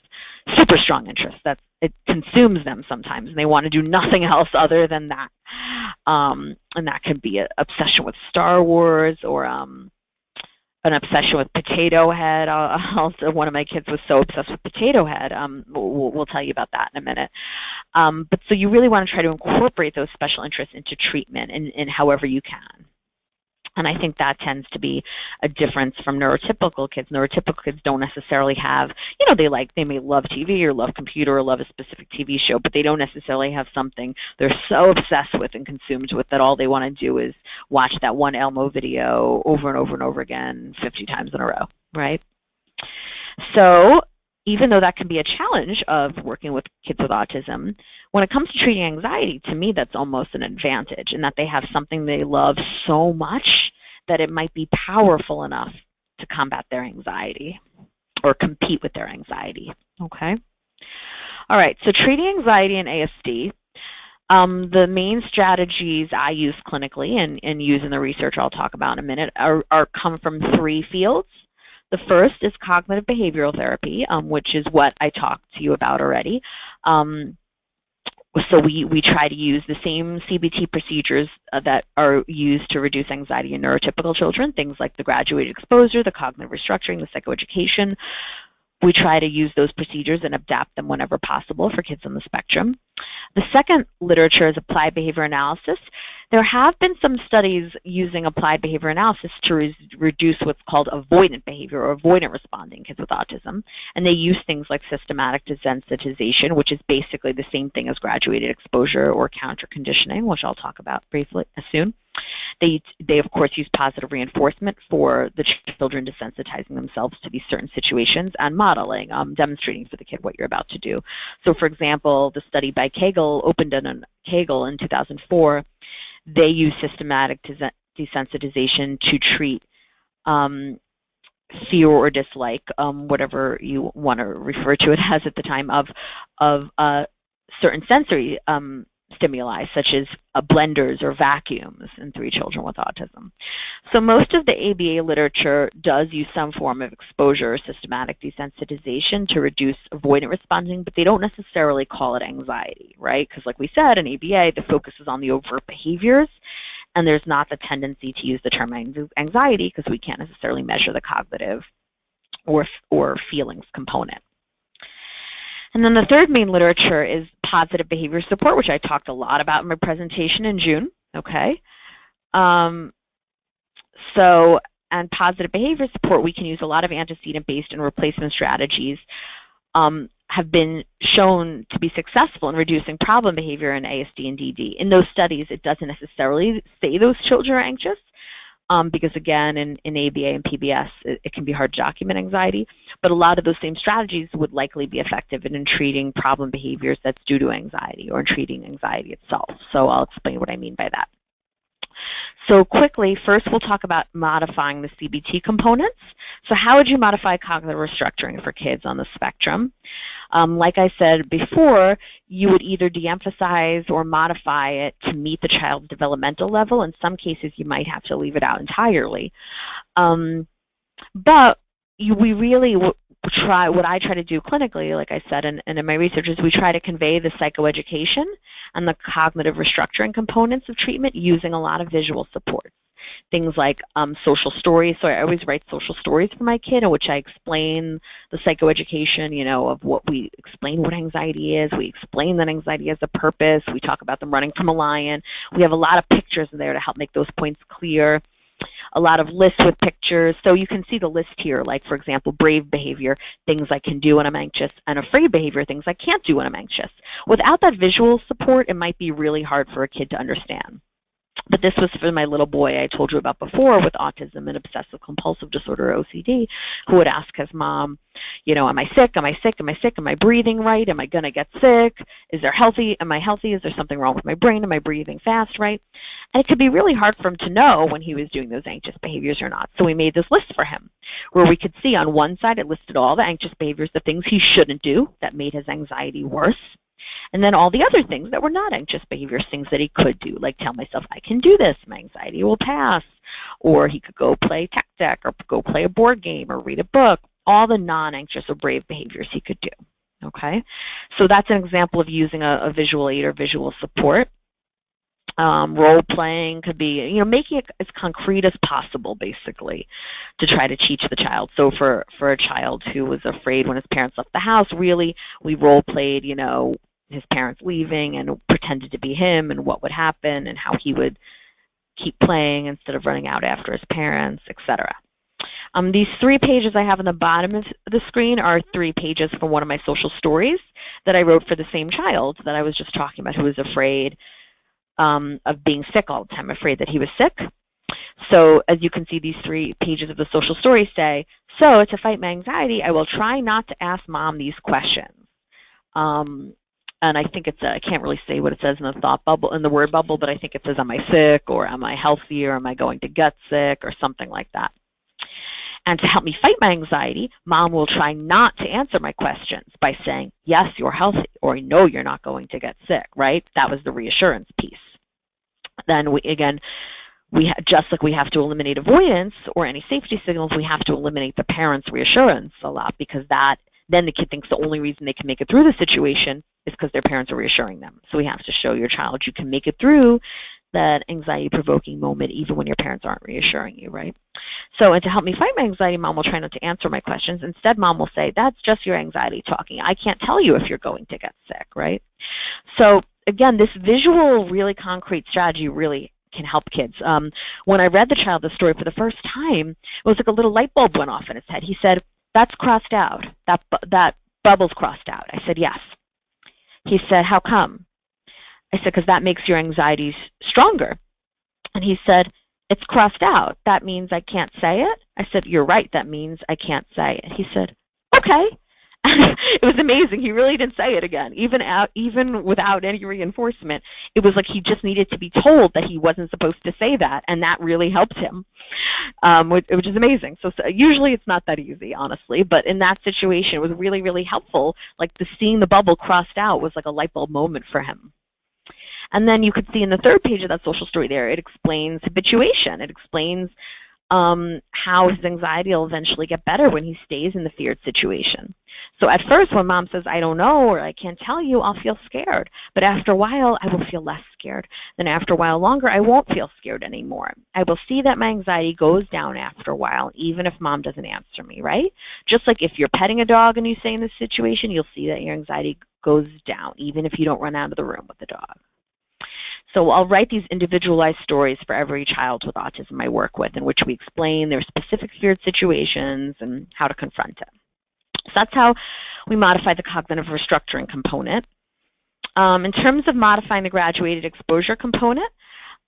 Super strong interest. It consumes them sometimes, and they want to do nothing else other than that. And that can be an obsession with Star Wars or an obsession with Potato Head. Also, one of my kids was so obsessed with Potato Head. We'll tell you about that in a minute. But so you really want to try to incorporate those special interests into treatment in however you can. And I think that tends to be a difference from neurotypical kids. Neurotypical kids don't necessarily have, you know, they may love TV or love computer or love a specific TV show, but they don't necessarily have something they're so obsessed with and consumed with that all they want to do is watch that one Elmo video over and over and over again 50 times in a row, right? So even though that can be a challenge of working with kids with autism, when it comes to treating anxiety, to me that's almost an advantage in that they have something they love so much that it might be powerful enough to combat their anxiety or compete with their anxiety, okay? All right, so treating anxiety in ASD, the main strategies I use clinically and use in the research I'll talk about in a minute come from 3 fields. The first is cognitive behavioral therapy, which is what I talked to you about already. So we try to use the same CBT procedures that are used to reduce anxiety in neurotypical children, things like the graduated exposure, the cognitive restructuring, the psychoeducation. We try to use those procedures and adapt them whenever possible for kids on the spectrum. The second literature is applied behavior analysis. There have been some studies using applied behavior analysis to reduce what's called avoidant behavior or avoidant responding in kids with autism. And they use things like systematic desensitization, which is basically the same thing as graduated exposure or counter conditioning, which I'll talk about briefly soon. They of course use positive reinforcement for the children desensitizing themselves to these certain situations, and modeling, demonstrating for the kid what you're about to do. So for example, the study by Openden and Kagel in 2004, they use systematic desensitization to treat fear or dislike, whatever you want to refer to it as at the time, of certain sensory stimuli, such as blenders or vacuums in 3 children with autism. So most of the ABA literature does use some form of exposure or systematic desensitization to reduce avoidant responding, but they don't necessarily call it anxiety, right? Because like we said, in ABA, the focus is on the overt behaviors, and there's not the tendency to use the term anxiety because we can't necessarily measure the cognitive or feelings component. And then the third main literature is positive behavior support, which I talked a lot about in my presentation in June, okay? And positive behavior support, we can use a lot of antecedent-based and replacement strategies have been shown to be successful in reducing problem behavior in ASD and DD. In those studies, it doesn't necessarily say those children are anxious, because again, in ABA and PBS, it can be hard to document anxiety, but a lot of those same strategies would likely be effective in treating problem behaviors that's due to anxiety or in treating anxiety itself. So I'll explain what I mean by that. So quickly, first we'll talk about modifying the CBT components. So how would you modify cognitive restructuring for kids on the spectrum? Like I said before, you would either de-emphasize or modify it to meet the child's developmental level. In some cases, you might have to leave it out entirely. But we really what I try to do clinically, like I said, and in my research, is we try to convey the psychoeducation and the cognitive restructuring components of treatment using a lot of visual supports. Things like social stories. So I always write social stories for my kid in which I explain the psychoeducation, of what we explain what anxiety is. We explain that anxiety has a purpose. We talk about them running from a lion. We have a lot of pictures in there to help make those points clear. A lot of lists with pictures. So you can see the list here, like, for example, brave behavior, things I can do when I'm anxious, and afraid behavior, things I can't do when I'm anxious. Without that visual support, it might be really hard for a kid to understand. But this was for my little boy I told you about before with autism and obsessive compulsive disorder, OCD, who would ask his mom, am I sick? Am I sick? Am I sick? Am I breathing right? Am I going to get sick? Am I healthy? Is there something wrong with my brain? Am I breathing fast, right? And it could be really hard for him to know when he was doing those anxious behaviors or not. So we made this list for him where we could see on one side it listed all the anxious behaviors, the things he shouldn't do that made his anxiety worse. And then all the other things that were not anxious behaviors, things that he could do, like tell myself, I can do this, my anxiety will pass. Or he could go play tech deck or go play a board game or read a book, all the non-anxious or brave behaviors he could do. Okay? So that's an example of using a visual aid or visual support. Role-playing could be, making it as concrete as possible, basically, to try to teach the child. So for a child who was afraid when his parents left the house, really, we role-played, his parents leaving and pretended to be him and what would happen and how he would keep playing instead of running out after his parents, etc. These 3 pages I have on the bottom of the screen are 3 pages from one of my social stories that I wrote for the same child that I was just talking about, who was afraid of being sick all the time, afraid that he was sick. So as you can see, these 3 pages of the social story say, so to fight my anxiety, I will try not to ask mom these questions. And I think it's, I can't really say what it says in the thought bubble, in the word bubble, but I think it says, am I sick, or am I healthy, or am I going to get sick, or something like that. And to help me fight my anxiety, mom will try not to answer my questions by saying, yes, you're healthy, or no, you're not going to get sick, right? That was the reassurance piece. Then we just like we have to eliminate avoidance or any safety signals, we have to eliminate the parent's reassurance a lot, because then the kid thinks the only reason they can make it through the situation is because their parents are reassuring them. So we have to show your child you can make it through that anxiety-provoking moment even when your parents aren't reassuring you, right? So, and to help me fight my anxiety, Mom will try not to answer my questions. Instead, Mom will say, that's just your anxiety talking. I can't tell you if you're going to get sick, right? So, again, this visual, really concrete strategy really can help kids. When I read the child the story for the first time, it was like a little light bulb went off in his head. He said, that's crossed out. That bubble's crossed out. I said, yes. He said, how come? I said, because that makes your anxieties stronger. And he said, it's crossed out. That means I can't say it? I said, you're right. That means I can't say it. He said, okay. It was amazing. He really didn't say it again, even without any reinforcement. It was like he just needed to be told that he wasn't supposed to say that, and that really helped him, which is amazing. So usually it's not that easy, honestly, but in that situation, it was really, really helpful. Like seeing the bubble crossed out was like a light bulb moment for him. And then you could see in the third page of that social story there, it explains habituation. It explains how his anxiety will eventually get better when he stays in the feared situation. So at first, when Mom says, I don't know, or I can't tell you, I'll feel scared. But after a while, I will feel less scared. Then after a while longer, I won't feel scared anymore. I will see that my anxiety goes down after a while, even if Mom doesn't answer me, right? Just like if you're petting a dog and you stay in this situation, you'll see that your anxiety goes down, even if you don't run out of the room with the dog. So I'll write these individualized stories for every child with autism I work with, in which we explain their specific feared situations and how to confront it. So that's how we modify the cognitive restructuring component. In terms of modifying the graduated exposure component,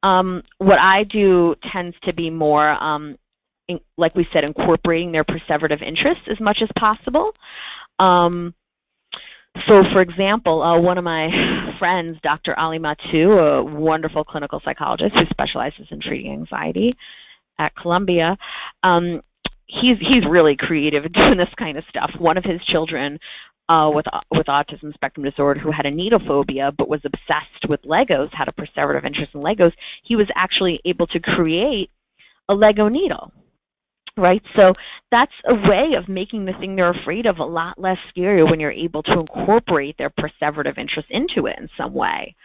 what I do tends to be more, like we said, incorporating their perseverative interests as much as possible. So, for example, one of my friends, Dr. Ali Matu, a wonderful clinical psychologist who specializes in treating anxiety at Columbia, he's really creative in doing this kind of stuff. One of his children with autism spectrum disorder who had a needle phobia but was obsessed with Legos, had a perseverative interest in Legos, he was actually able to create a Lego needle. Right, so that's a way of making the thing they're afraid of a lot less scary when you're able to incorporate their perseverative interest into it in some way.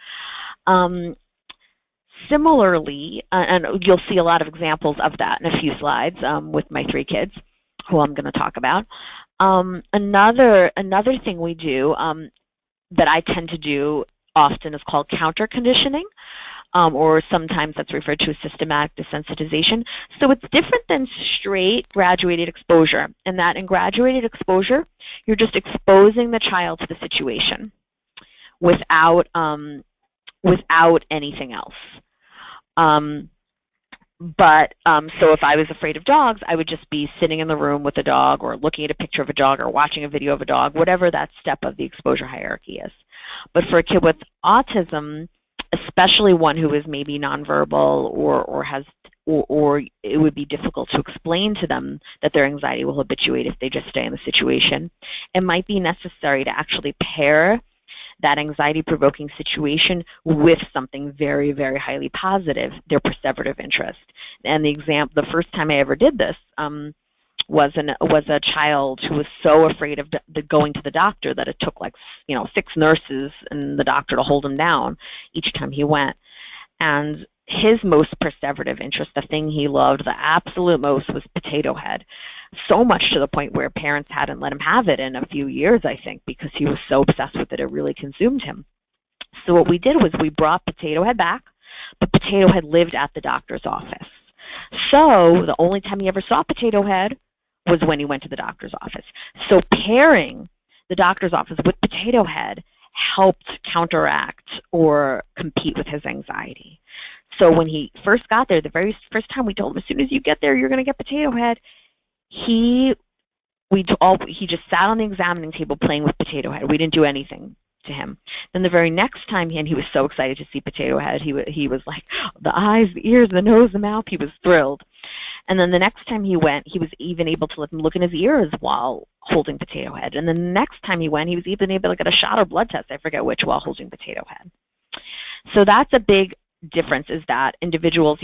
Similarly, and you'll see a lot of examples of that in a few slides with my 3 kids, who I'm going to talk about. Another thing we do that I tend to do often is called counter conditioning. Or sometimes that's referred to as systematic desensitization. So it's different than straight graduated exposure, in that in graduated exposure, you're just exposing the child to the situation without anything else. So if I was afraid of dogs, I would just be sitting in the room with a dog or looking at a picture of a dog or watching a video of a dog, whatever that step of the exposure hierarchy is. But for a kid with autism, especially one who is maybe nonverbal or it would be difficult to explain to them that their anxiety will habituate if they just stay in the situation, it might be necessary to actually pair that anxiety-provoking situation with something very, very highly positive, their perseverative interest. And the first time I ever did this was a child who was so afraid of going to the doctor that it took 6 nurses and the doctor to hold him down each time he went. And his most perseverative interest, the thing he loved the absolute most, was potato head. So much to the point where parents hadn't let him have it in a few years, I think, because he was so obsessed with it, it really consumed him. So what we did was we brought potato head back, but potato head lived at the doctor's office. So the only time he ever saw potato head was when he went to the doctor's office. So pairing the doctor's office with potato head helped counteract or compete with his anxiety. So when he first got there, the very first time we told him, as soon as you get there, you're going to get potato head, he just sat on the examining table playing with potato head. We didn't do anything to him. Then the very next time, and he was so excited to see potato head, he was like, the eyes, the ears, the nose, the mouth, he was thrilled. And then the next time he went, he was even able to let him look in his ears while holding potato head. And then the next time he went, he was even able to get a shot or blood test, I forget which, while holding potato head. So that's a big difference, is that individuals,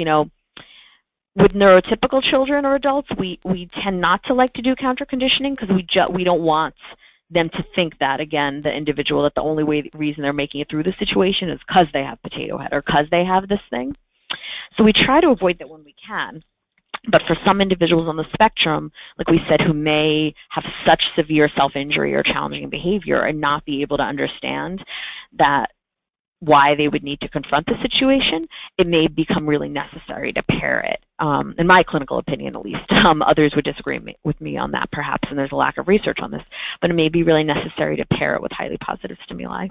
with neurotypical children or adults, we tend not to like to do counter-conditioning because we don't want them to think that, again, the individual, that the only reason they're making it through the situation is because they have potato head or because they have this thing. So we try to avoid that when we can. But for some individuals on the spectrum, like we said, who may have such severe self-injury or challenging behavior and not be able to understand that why they would need to confront the situation, it may become really necessary to pair it. In my clinical opinion, at least. Others would disagree with me on that, perhaps, and there's a lack of research on this. But it may be really necessary to pair it with highly positive stimuli.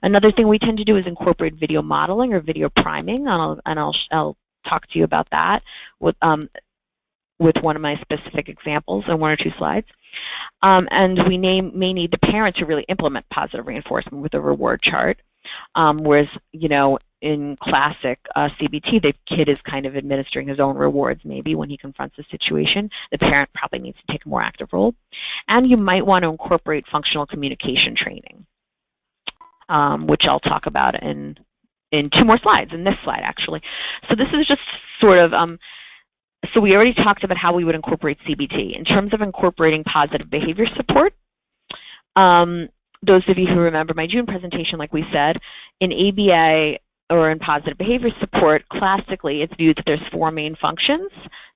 Another thing we tend to do is incorporate video modeling or video priming, and I'll talk to you about that with one of my specific examples in 1 or 2 slides. And we may need the parent to really implement positive reinforcement with a reward chart. Whereas, you know, in classic CBT, the kid is kind of administering his own rewards maybe when he confronts a situation. The parent probably needs to take a more active role. And you might want to incorporate functional communication training, which I'll talk about in 2 more slides, in this slide actually. So this is just sort of, so we already talked about how we would incorporate CBT. In terms of incorporating positive behavior support, those of you who remember my June presentation, like we said, in ABA or in positive behavior support, classically it's viewed that there's 4 main functions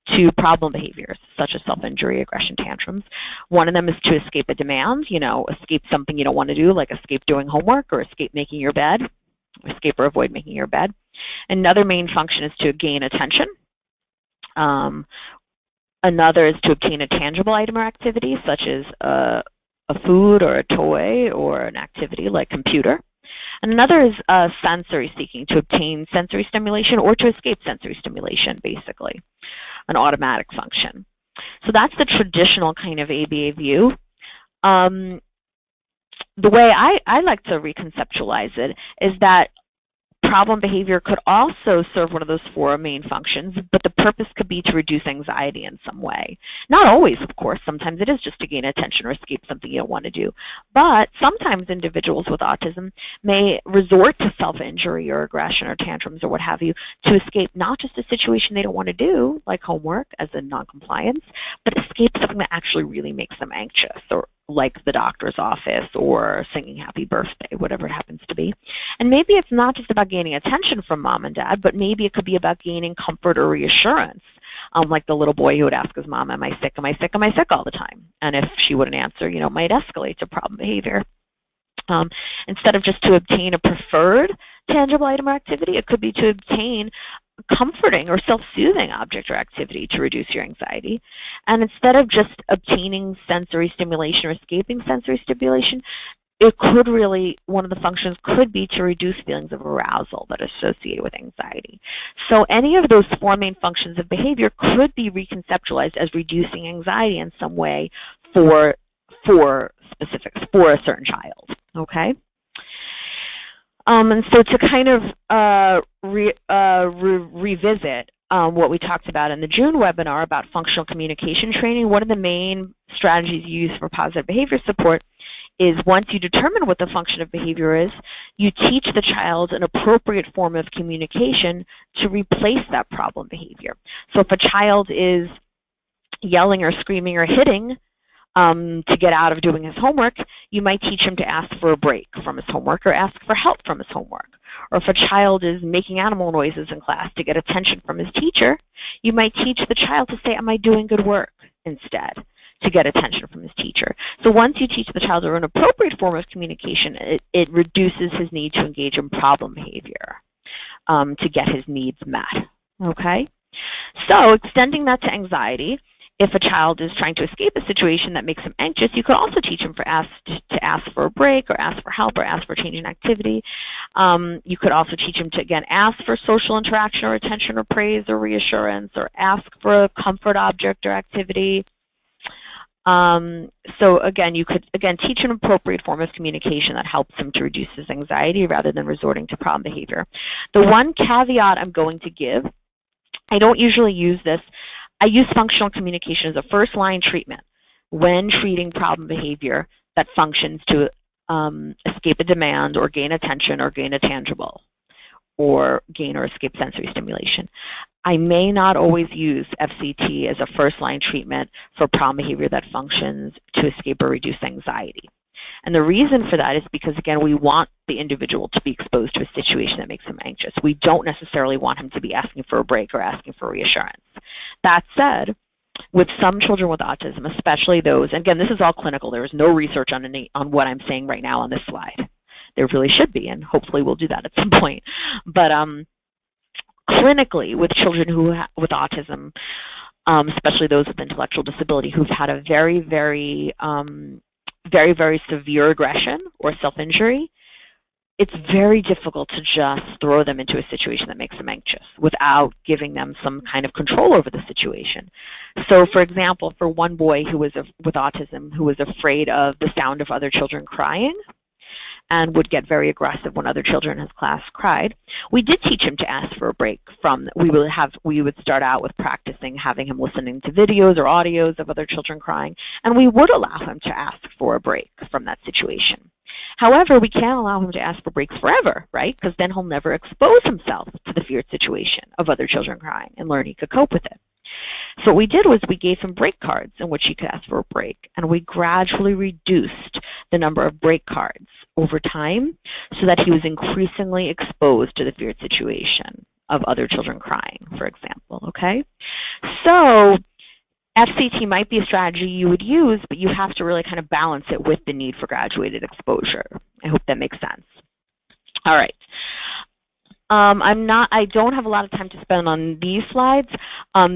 to problem behaviors, such as self-injury, aggression, tantrums. One of them is to escape a demand, you know, escape something you don't want to do, like escape doing homework or escape making your bed, escape or avoid making your bed. Another main function is to gain attention. Another is to obtain a tangible item or activity, such as a food or a toy or an activity like computer. And another is sensory seeking, to obtain sensory stimulation or to escape sensory stimulation, basically, an automatic function. So that's the traditional kind of ABA view. The way I like to reconceptualize it is that problem behavior could also serve one of those 4 main functions, but the purpose could be to reduce anxiety in some way. Not always, of course. Sometimes it is just to gain attention or escape something you don't want to do. But sometimes individuals with autism may resort to self-injury or aggression or tantrums or what have you to escape not just a situation they don't want to do, like homework as in noncompliance, but escape something that actually really makes them anxious, or like the doctor's office or singing happy birthday, whatever it happens to be. And maybe it's not just about gaining attention from mom and dad, but maybe it could be about gaining comfort or reassurance, like the little boy who would ask his mom, am I sick, am I sick, am I sick all the time? And if she wouldn't answer, you know, it might escalate to problem behavior. Instead of just to obtain a preferred tangible item or activity, it could be to obtain comforting or self-soothing object or activity to reduce your anxiety. And instead of just obtaining sensory stimulation or escaping sensory stimulation, it could really, one of the functions could be to reduce feelings of arousal that are associated with anxiety. So any of those 4 main functions of behavior could be reconceptualized as reducing anxiety in some way for specifics, for a certain child, okay? And so to kind of revisit what we talked about in the June webinar about functional communication training, one of the main strategies you use for positive behavior support is once you determine what the function of behavior is, you teach the child an appropriate form of communication to replace that problem behavior. So if a child is yelling or screaming or hitting to get out of doing his homework, you might teach him to ask for a break from his homework or ask for help from his homework. Or if a child is making animal noises in class to get attention from his teacher, you might teach the child to say, am I doing good work, instead, to get attention from his teacher. So once you teach the child an appropriate form of communication, it reduces his need to engage in problem behavior to get his needs met. Okay? So extending that to anxiety, if a child is trying to escape a situation that makes him anxious, you could also teach him to ask for a break or ask for help or ask for change in activity. You could also teach him to, again, ask for social interaction or attention or praise or reassurance, or ask for a comfort object or activity. So again, you could, teach an appropriate form of communication that helps him to reduce his anxiety rather than resorting to problem behavior. The one caveat I'm going to give, I don't usually use this, I use functional communication as a first-line treatment when treating problem behavior that functions to escape a demand or gain attention or gain a tangible or gain or escape sensory stimulation. I may not always use FCT as a first-line treatment for problem behavior that functions to escape or reduce anxiety. And the reason for that is because, again, we want the individual to be exposed to a situation that makes him anxious. We don't necessarily want him to be asking for a break or asking for reassurance. That said, with some children with autism, especially those, and again, this is all clinical. There is no research on what I'm saying right now on this slide. There really should be, and hopefully we'll do that at some point. But clinically, with children with autism, especially those with intellectual disability who've had a very, very severe aggression or self-injury, it's very difficult to just throw them into a situation that makes them anxious without giving them some kind of control over the situation. So, for example, for one boy who was with autism who was afraid of the sound of other children crying and would get very aggressive when other children in his class cried, we did teach him to ask for a break from, we would start out with practicing having him listening to videos or audios of other children crying, and we would allow him to ask for a break from that situation. However, we can't allow him to ask for breaks forever, right? Because then he'll never expose himself to the feared situation of other children crying and learn he could cope with it. So what we did was we gave him break cards in which he could ask for a break, and we gradually reduced the number of break cards over time so that he was increasingly exposed to the feared situation of other children crying, for example, okay? So FCT might be a strategy you would use, but you have to really kind of balance it with the need for graduated exposure. I hope that makes sense. All right. I don't have a lot of time to spend on these slides.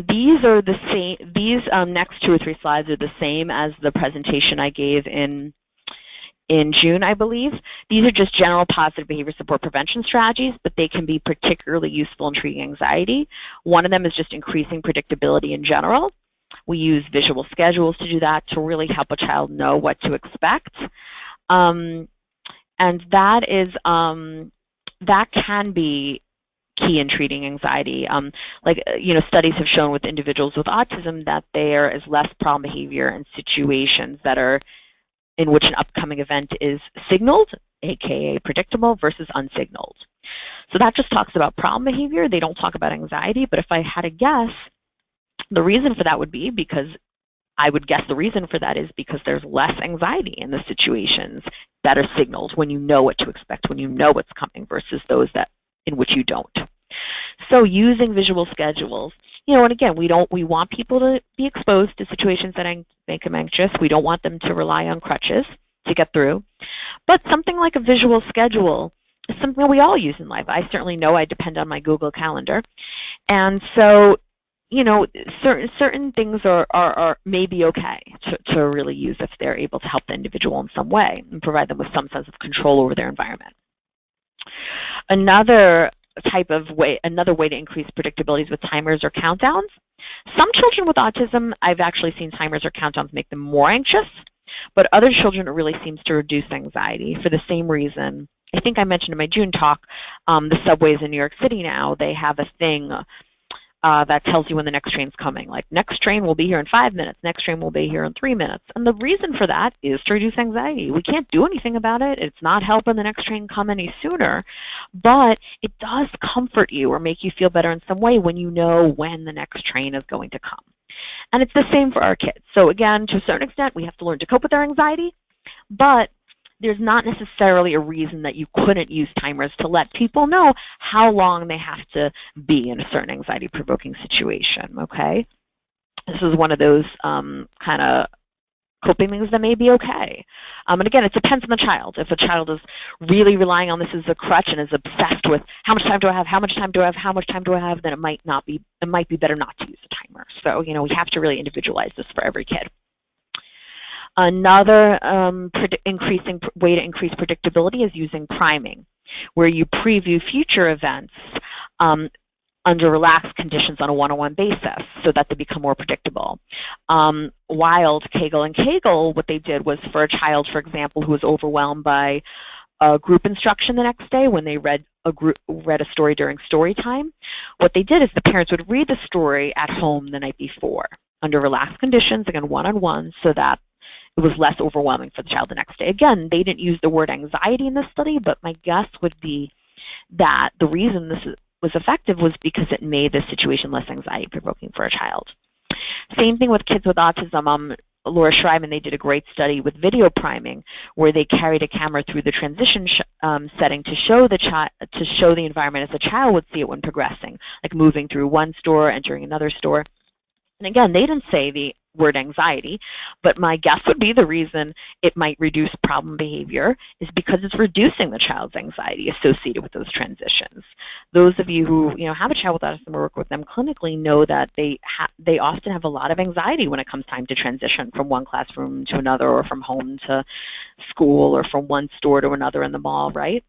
These are the same, these next 2 or 3 slides are the same as the presentation I gave in June, I believe. These are just general positive behavior support prevention strategies, but they can be particularly useful in treating anxiety. One of them is just increasing predictability in general. We use visual schedules to do that, to really help a child know what to expect. And that is, that can be key in treating anxiety. Studies have shown with individuals with autism that there is less problem behavior in situations that are in which an upcoming event is signaled, aka predictable, versus unsignaled. So that just talks about problem behavior. They don't talk about anxiety, but if I had to guess, the reason for that would be because I would guess the reason for that is because there's less anxiety in the situations that are signaled when you know what to expect, when you know what's coming, versus those that in which you don't. So using visual schedules, and again, we want people to be exposed to situations that make them anxious. We don't want them to rely on crutches to get through. But something like a visual schedule is something that we all use in life. I certainly know I depend on my Google Calendar. And so, certain things are maybe okay to really use if they're able to help the individual in some way and provide them with some sense of control over their environment. Another way to increase predictability is with timers or countdowns. Some children with autism, I've actually seen timers or countdowns make them more anxious, but other children it really seems to reduce anxiety for the same reason. I think I mentioned in my June talk, the subways in New York City now, they have a thing that tells you when the next train's coming. Like, next train will be here in 5 minutes, next train will be here in 3 minutes. And the reason for that is to reduce anxiety. We can't do anything about it. It's not helping the next train come any sooner, but it does comfort you or make you feel better in some way when you know when the next train is going to come. And it's the same for our kids. So again, to a certain extent, we have to learn to cope with our anxiety, but there's not necessarily a reason that you couldn't use timers to let people know how long they have to be in a certain anxiety-provoking situation, okay? This is one of those kind of coping things that may be okay. And again, it depends on the child. If a child is really relying on this as a crutch and is obsessed with how much time do I have, how much time do I have, how much time do I have, then it might be better not to use a timer. So, we have to really individualize this for every kid. Another way to increase predictability is using priming, where you preview future events under relaxed conditions on a one-on-one basis so that they become more predictable. Wild, Kegel, and Kegel, what they did was for a child, for example, who was overwhelmed by group instruction the next day when they read a story during story time, what they did is the parents would read the story at home the night before under relaxed conditions, again, one-on-one, so that it was less overwhelming for the child the next day. Again, they didn't use the word anxiety in this study, but my guess would be that the reason was effective was because it made the situation less anxiety-provoking for a child. Same thing with kids with autism. Laura Schreiman, they did a great study with video priming where they carried a camera through the transition setting to show the environment as the child would see it when progressing, like moving through one store, entering another store. And again, they didn't say the word anxiety, but my guess would be the reason it might reduce problem behavior is because it's reducing the child's anxiety associated with those transitions. Those of you who have a child with autism or work with them clinically know that they often have a lot of anxiety when it comes time to transition from one classroom to another, or from home to school, or from one store to another in the mall, right?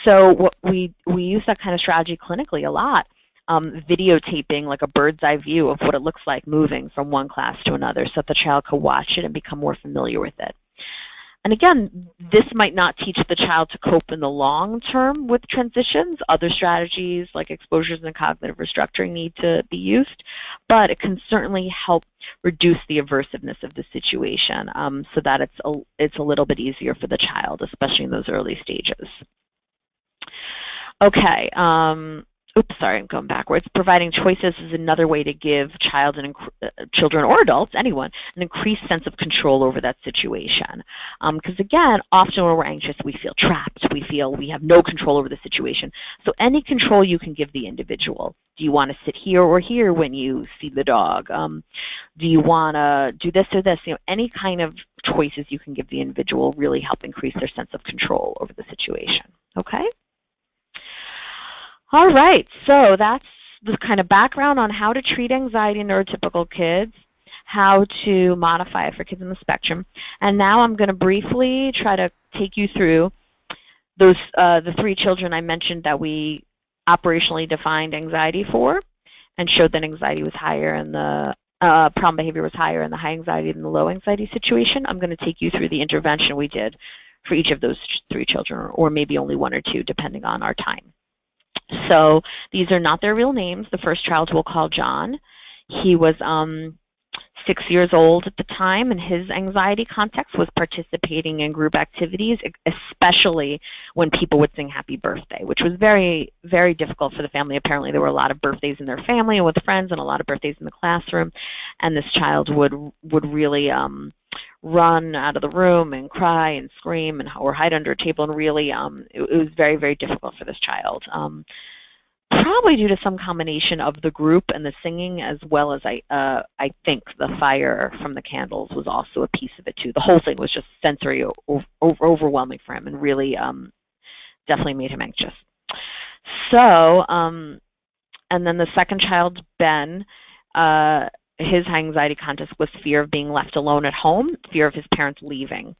So what we use that kind of strategy clinically a lot. Videotaping like a bird's eye view of what it looks like moving from one class to another so that the child can watch it and become more familiar with it. And again, this might not teach the child to cope in the long term with transitions. Other strategies like exposures and cognitive restructuring need to be used, but it can certainly help reduce the aversiveness of the situation so that it's a little bit easier for the child, especially in those early stages. Okay. Oops, sorry, I'm going backwards. Providing choices is another way to give children or adults, anyone, an increased sense of control over that situation. Because again, often when we're anxious, we feel trapped. We feel we have no control over the situation. So any control you can give the individual. Do you want to sit here or here when you see the dog? Do you want to do this or this? Any kind of choices you can give the individual really help increase their sense of control over the situation. Okay? All right, so that's the kind of background on how to treat anxiety in neurotypical kids, how to modify it for kids on the spectrum, and now I'm going to briefly try to take you through those the 3 children I mentioned that we operationally defined anxiety for, and showed that anxiety was higher and the problem behavior was higher in the high anxiety than the low anxiety situation. I'm going to take you through the intervention we did for each of those 3 children, or maybe only 1 or 2, depending on our time. So these are not their real names. The first child we'll call John. He was 6 years old at the time, and his anxiety context was participating in group activities, especially when people would sing happy birthday, which was very, very difficult for the family. Apparently there were a lot of birthdays in their family and with friends, and a lot of birthdays in the classroom, and this child would really run out of the room and cry and scream or hide under a table, and really it was very, very difficult for this child. Probably due to some combination of the group and the singing, as well as I think the fire from the candles was also a piece of it too. The whole thing was just sensory overwhelming for him, and really definitely made him anxious. So, and then the second child, Ben, his anxiety context was fear of being left alone at home, fear of his parents leaving.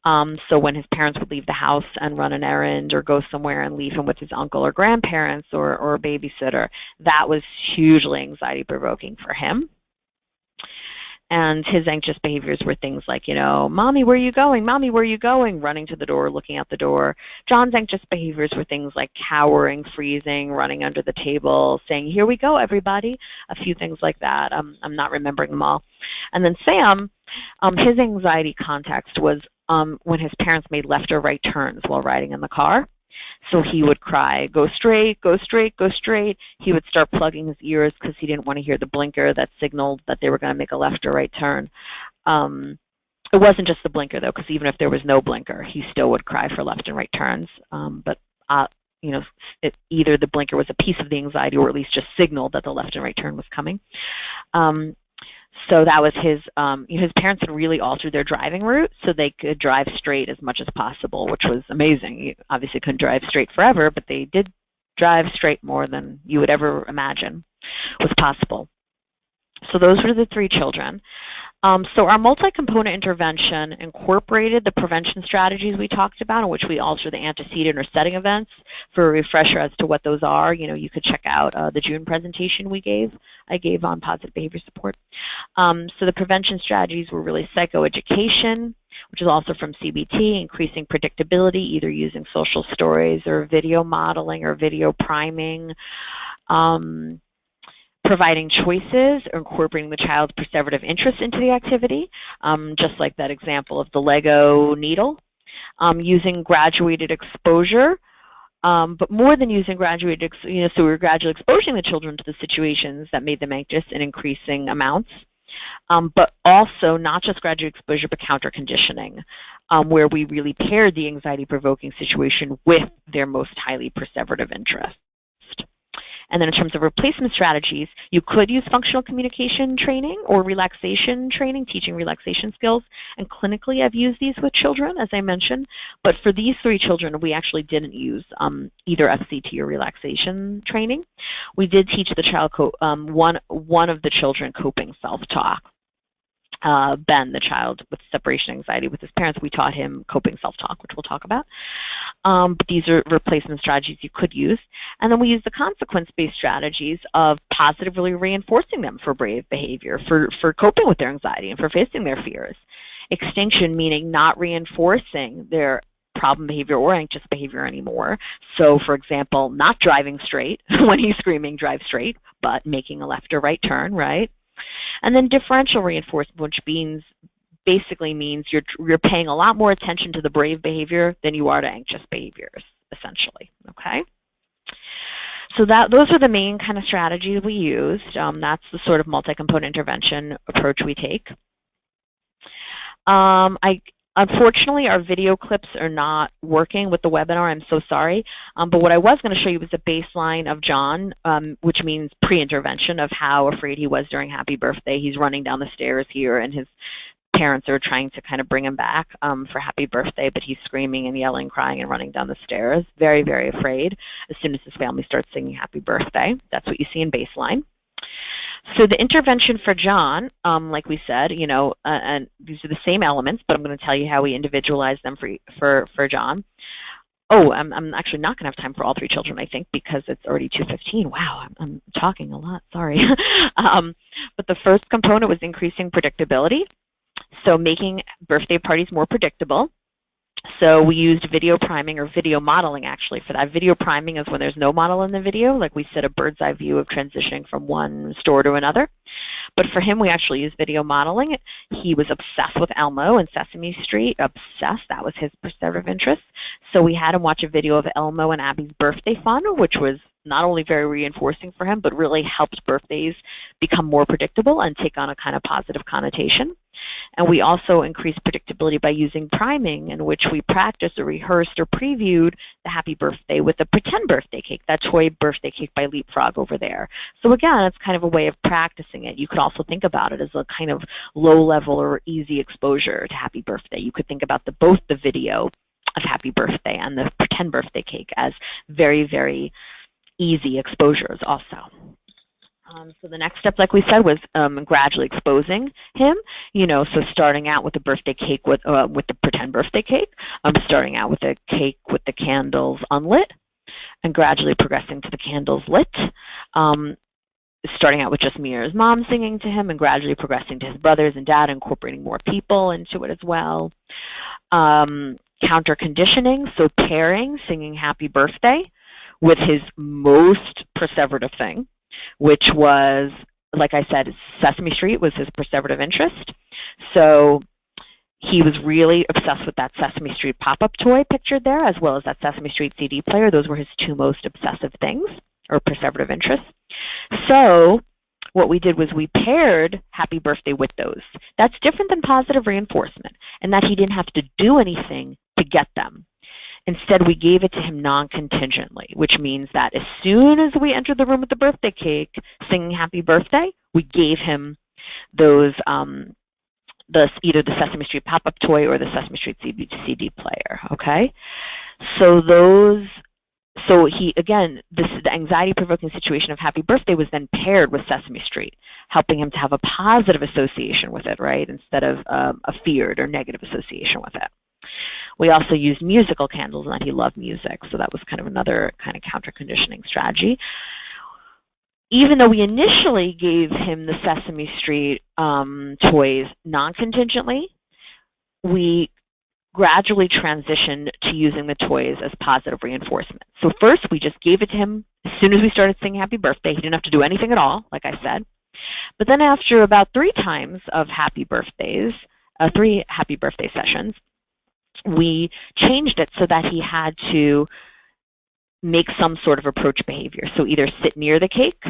So when his parents would leave the house and run an errand or go somewhere and leave him with his uncle or grandparents or a babysitter, that was hugely anxiety-provoking for him. And his anxious behaviors were things like, Mommy, where are you going? Mommy, where are you going? Running to the door, looking out the door. John's anxious behaviors were things like cowering, freezing, running under the table, saying, here we go, everybody. A few things like that. I'm not remembering them all. And then Sam, his anxiety context was when his parents made left or right turns while riding in the car. So he would cry, go straight, go straight, go straight. He would start plugging his ears because he didn't want to hear the blinker that signaled that they were going to make a left or right turn. It wasn't just the blinker, though, because even if there was no blinker, he still would cry for left and right turns. But either the blinker was a piece of the anxiety or at least just signaled that the left and right turn was coming. So that was his parents had really altered their driving route so they could drive straight as much as possible, which was amazing. You obviously couldn't drive straight forever, but they did drive straight more than you would ever imagine was possible. So those were the 3 children. So our multi-component intervention incorporated the prevention strategies we talked about, in which we alter the antecedent or setting events. For a refresher as to what those are, you could check out the June presentation I gave on positive behavior support. So the prevention strategies were really psychoeducation, which is also from CBT, increasing predictability, either using social stories or video modeling or video priming. Providing choices or incorporating the child's perseverative interest into the activity, just like that example of the Lego needle. Using graduated exposure But more than using graduated, so we were gradually exposing the children to the situations that made them anxious in increasing amounts. But also not just graduate exposure, but counter-conditioning, where we really paired the anxiety-provoking situation with their most highly perseverative interest. And then in terms of replacement strategies, you could use functional communication training or relaxation training, teaching relaxation skills. And clinically, I've used these with children, as I mentioned. But for these 3 children, we actually didn't use either FCT or relaxation training. We did teach the child, one of the children, coping self-talk. Ben, the child with separation anxiety with his parents, we taught him coping self-talk, which we'll talk about. But these are replacement strategies you could use. And then we use the consequence-based strategies of positively reinforcing them for brave behavior, for coping with their anxiety and for facing their fears. Extinction meaning not reinforcing their problem behavior or anxious behavior anymore. So, for example, not driving straight when he's screaming, drive straight, but making a left or right turn, right? And then differential reinforcement, which basically means you're paying a lot more attention to the brave behavior than you are to anxious behaviors, essentially, okay? So those are the main kind of strategies we used. That's the sort of multi-component intervention approach we take. Unfortunately, our video clips are not working with the webinar. I'm so sorry. But what I was going to show you was a baseline of John, which means pre-intervention of how afraid he was during Happy Birthday. He's running down the stairs here, and his parents are trying to kind of bring him back for Happy Birthday, but he's screaming and yelling, crying, and running down the stairs, very, very afraid as soon as his family starts singing Happy Birthday. That's what you see in baseline. So the intervention for John, like we said, and these are the same elements, but I'm going to tell you how we individualize them for John. Oh, I'm actually not going to have time for all 3 children, I think, because it's already 2:15. Wow, I'm talking a lot, sorry. But the first component was increasing predictability, so making birthday parties more predictable. So we used video priming or video modeling, actually, for that. Video priming is when there's no model in the video, like we said, a bird's eye view of transitioning from one store to another. But for him, we actually used video modeling. He was obsessed with Elmo and Sesame Street, obsessed. That was his perseverative interest. So we had him watch a video of Elmo and Abby's birthday fun, which was not only very reinforcing for him, but really helped birthdays become more predictable and take on a kind of positive connotation. And we also increased predictability by using priming, in which we practiced or rehearsed or previewed the Happy Birthday with a pretend birthday cake, that toy birthday cake by Leapfrog over there. So again, it's kind of a way of practicing it. You could also think about it as a kind of low-level or easy exposure to Happy Birthday. You could think about both the video of Happy Birthday and the pretend birthday cake as very, very easy exposures also. So the next step, like we said, was gradually exposing him. So starting out with the birthday cake with the pretend birthday cake, starting out with a cake with the candles unlit, and gradually progressing to the candles lit. Starting out with just me or his mom singing to him, and gradually progressing to his brothers and dad, incorporating more people into it as well. Counter conditioning, so pairing, singing Happy Birthday with his most perseverative thing, which was, like I said, Sesame Street was his perseverative interest. So he was really obsessed with that Sesame Street pop-up toy pictured there, as well as that Sesame Street CD player. Those were his 2 most obsessive things, or perseverative interests. So what we did was we paired Happy Birthday with those. That's different than positive reinforcement, in that he didn't have to do anything to get them. Instead, we gave it to him non-contingently, which means that as soon as we entered the room with the birthday cake, singing Happy Birthday, we gave him those, either the Sesame Street pop-up toy or the Sesame Street CD player, okay? So he, again, the anxiety-provoking situation of Happy Birthday was then paired with Sesame Street, helping him to have a positive association with it, right, instead of a feared or negative association with it. We also used musical candles, and that he loved music, so that was kind of another kind of counter-conditioning strategy. Even though we initially gave him the Sesame Street toys non-contingently, we gradually transitioned to using the toys as positive reinforcement. So first, we just gave it to him as soon as we started singing Happy Birthday. He didn't have to do anything at all, like I said. But then after about 3 times of Happy Birthdays, 3 Happy Birthday sessions, we changed it so that he had to make some sort of approach behavior. So either sit near the cake,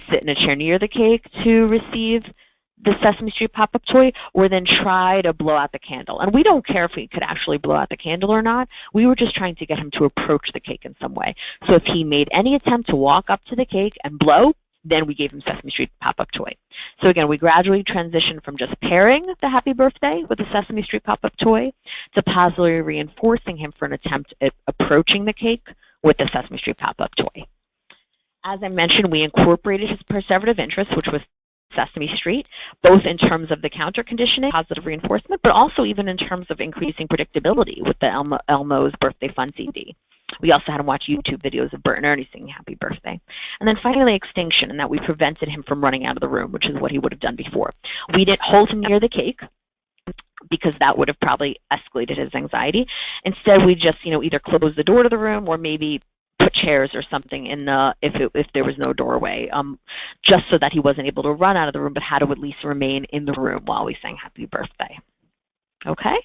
sit in a chair near the cake to receive the Sesame Street pop-up toy, or then try to blow out the candle. And we don't care if he could actually blow out the candle or not. We were just trying to get him to approach the cake in some way. So if he made any attempt to walk up to the cake and blow, then we gave him Sesame Street pop-up toy. So again, we gradually transitioned from just pairing the happy birthday with the Sesame Street pop-up toy to positively reinforcing him for an attempt at approaching the cake with the Sesame Street pop-up toy. As I mentioned, we incorporated his perseverative interest, which was Sesame Street, both in terms of the counter conditioning, positive reinforcement, but also even in terms of increasing predictability with the Elmo's Birthday Fun CD. We also had him watch YouTube videos of Bert and Ernie singing Happy Birthday. And then finally, extinction, in that we prevented him from running out of the room, which is what he would have done before. We didn't hold him near the cake, because that would have probably escalated his anxiety. Instead, we just, either closed the door to the room or maybe put chairs or something in the, if there was no doorway, just so that he wasn't able to run out of the room, but had to at least remain in the room while we sang Happy Birthday. Okay?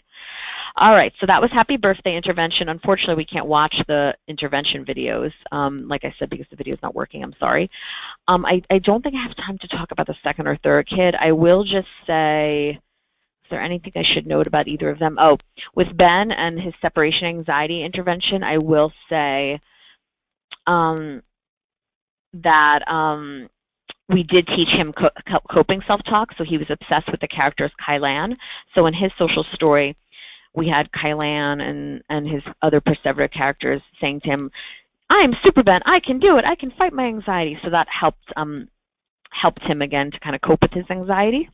All right, so that was Happy Birthday intervention. Unfortunately, we can't watch the intervention videos, like I said, because the video is not working. I'm sorry. I don't think I have time to talk about the second or third kid. I will just say, is there anything I should note about either of them? Oh, with Ben and his separation anxiety intervention, I will say that we did teach him coping self-talk, so he was obsessed with the characters Kylan. So in his social story, we had Kylan and his other perseverative characters saying to him, "I am Super Ben, I can do it, I can fight my anxiety." So that helped him again to kind of cope with his anxiety.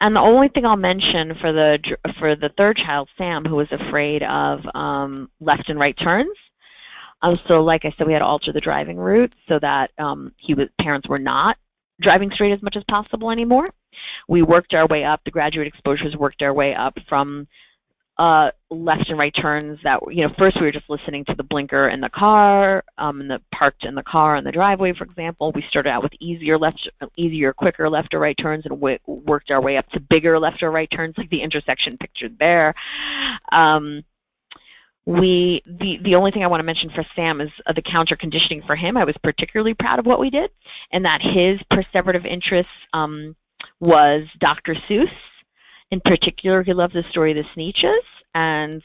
And the only thing I'll mention for the third child, Sam, who was afraid of left and right turns. So like I said, we had to alter the driving route so that parents were not driving straight as much as possible anymore. We worked our way up, the graduate exposures worked our way up from left and right turns that, first we were just listening to the blinker in the car, parked in the car in the driveway, for example. We started out with easier, quicker left or right turns, and worked our way up to bigger left or right turns, like the intersection pictured there. The only thing I want to mention for Sam is the counter conditioning for him. I was particularly proud of what we did, and that his perseverative interest was Dr. Seuss. In particular, he loved the story The Sneetches, and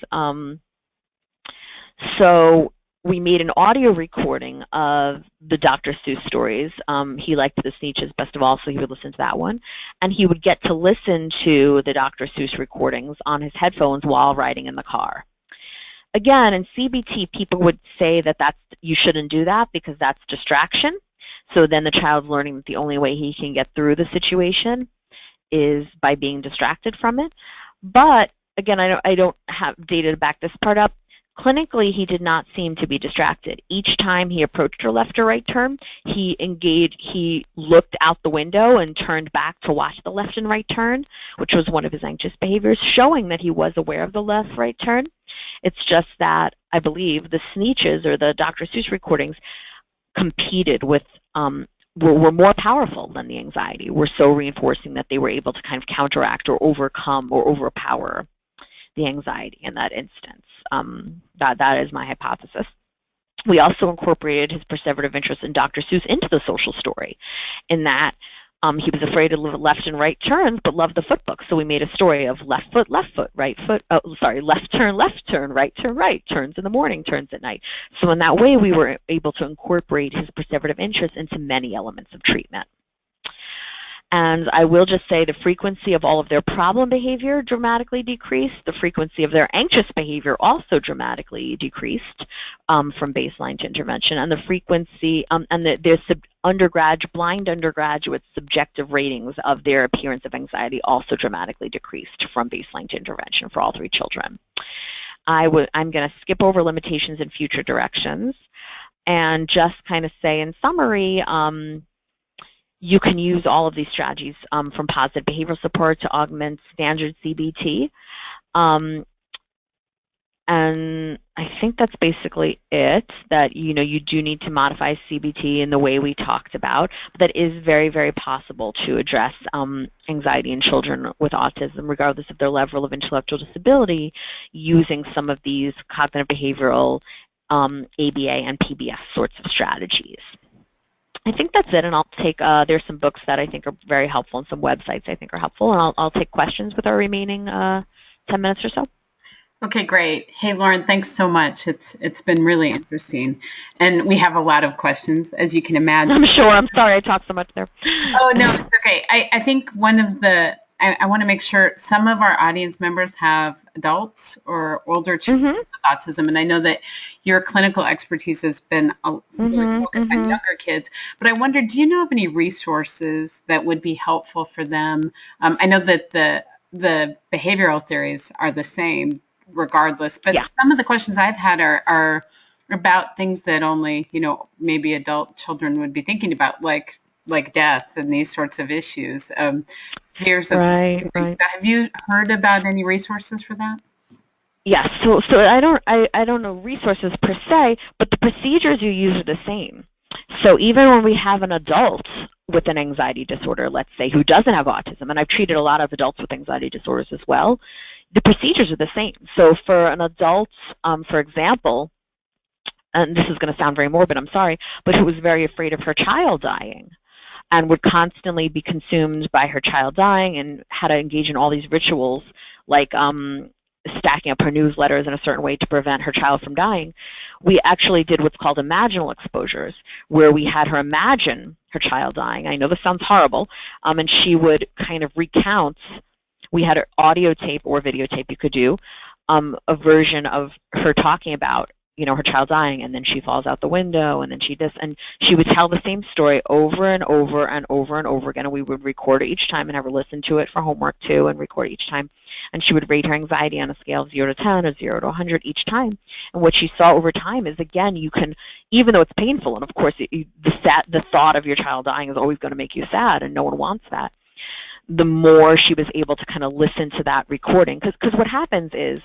so we made an audio recording of the Dr. Seuss stories. He liked The Sneetches best of all, so he would listen to that one. And he would get to listen to the Dr. Seuss recordings on his headphones while riding in the car. Again, in CBT, people would say that you shouldn't do that because that's distraction. So then the child's learning that the only way he can get through the situation is by being distracted from it. But again, I don't have data to back this part up. Clinically, he did not seem to be distracted. Each time he approached a left or right turn, he looked out the window and turned back to watch the left and right turn, which was one of his anxious behaviors, showing that he was aware of the left-right turn. It's just that I believe the Sneetches or the Dr. Seuss recordings competed with, were more powerful than the anxiety, were so reinforcing that they were able to kind of counteract or overcome or overpower the anxiety in that instance. That is my hypothesis. We also incorporated his perseverative interest in Dr. Seuss into the social story, in that he was afraid of left and right turns, but loved the foot book. So we made a story of left foot, right foot, left turn, right turn, turns in the morning, turns at night. So in that way, we were able to incorporate his perseverative interest into many elements of treatment. And I will just say the frequency of all of their problem behavior dramatically decreased. The frequency of their anxious behavior also dramatically decreased from baseline to intervention. And the frequency and their blind undergraduate subjective ratings of their appearance of anxiety also dramatically decreased from baseline to intervention for all three children. I'm going to skip over limitations and future directions and just kind of say in summary, you can use all of these strategies from positive behavioral support to augment standard CBT. And I think that's basically it, that you do need to modify CBT in the way we talked about, but that is very, very possible to address anxiety in children with autism, regardless of their level of intellectual disability, using some of these cognitive behavioral ABA and PBS sorts of strategies. I think that's it, and I'll take, there's some books that I think are very helpful and some websites I think are helpful, and I'll take questions with our remaining 10 minutes or so. Okay, great. Hey, Lauren, thanks so much. It's been really interesting, and we have a lot of questions, as you can imagine. I'm sure. I'm sorry I talked so much there. Oh, no, it's okay. I think one of the, I want to make sure some of our audience members have adults or older children with autism, and I know that your clinical expertise has been really focused on younger kids, but I wonder, do you know of any resources that would be helpful for them? I know that the behavioral theories are the same regardless, but some of the questions I've had are about things that only, maybe adult children would be thinking about, like death and these sorts of issues. Right. Have you heard about any resources for that? Yes. So I don't know resources per se, but the procedures you use are the same. So even when we have an adult with an anxiety disorder, let's say, who doesn't have autism, and I've treated a lot of adults with anxiety disorders as well, the procedures are the same. So for an adult, for example, and this is going to sound very morbid, I'm sorry, but who was very afraid of her child dying and would constantly be consumed by her child dying and had to engage in all these rituals like stacking up her newsletters in a certain way to prevent her child from dying, we actually did what's called imaginal exposures, where we had her imagine her child dying. I know this sounds horrible, and she would kind of recount. We had an audio tape or videotape you could do, a version of her talking about, her child dying, and then she falls out the window, and then and she would tell the same story over and over and over and over again, and we would record it each time and have her listen to it for homework too and record each time. And she would rate her anxiety on a scale of 0 to 10 or 0 to 100 each time. And what she saw over time is, again, you can, even though it's painful, and of course the thought of your child dying is always going to make you sad, and no one wants that, the more she was able to kind of listen to that recording. Because what happens is,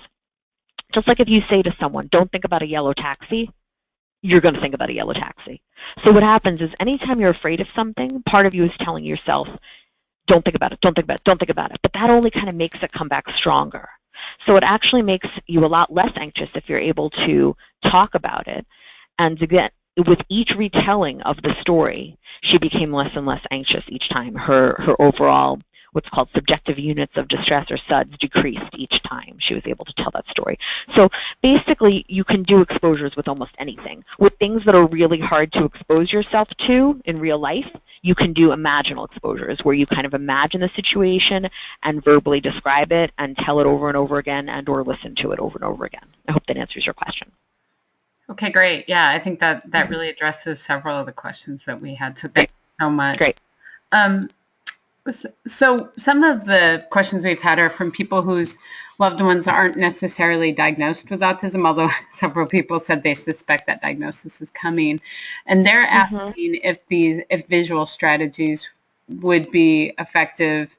just like if you say to someone, don't think about a yellow taxi, you're going to think about a yellow taxi. So what happens is anytime you're afraid of something, part of you is telling yourself, don't think about it, don't think about it, don't think about it. But that only kind of makes it come back stronger. So it actually makes you a lot less anxious if you're able to talk about it. And again, with each retelling of the story, she became less and less anxious each time. Her overall, what's called subjective units of distress, or SUDs, decreased each time she was able to tell that story. So basically, you can do exposures with almost anything. With things that are really hard to expose yourself to in real life, you can do imaginal exposures, where you kind of imagine the situation and verbally describe it and tell it over and over again, and or listen to it over and over again. I hope that answers your question. Okay, great. Yeah, I think that really addresses several of the questions that we had. So thank you so much. Great. So some of the questions we've had are from people whose loved ones aren't necessarily diagnosed with autism, although several people said they suspect that diagnosis is coming. And they're asking if visual strategies would be effective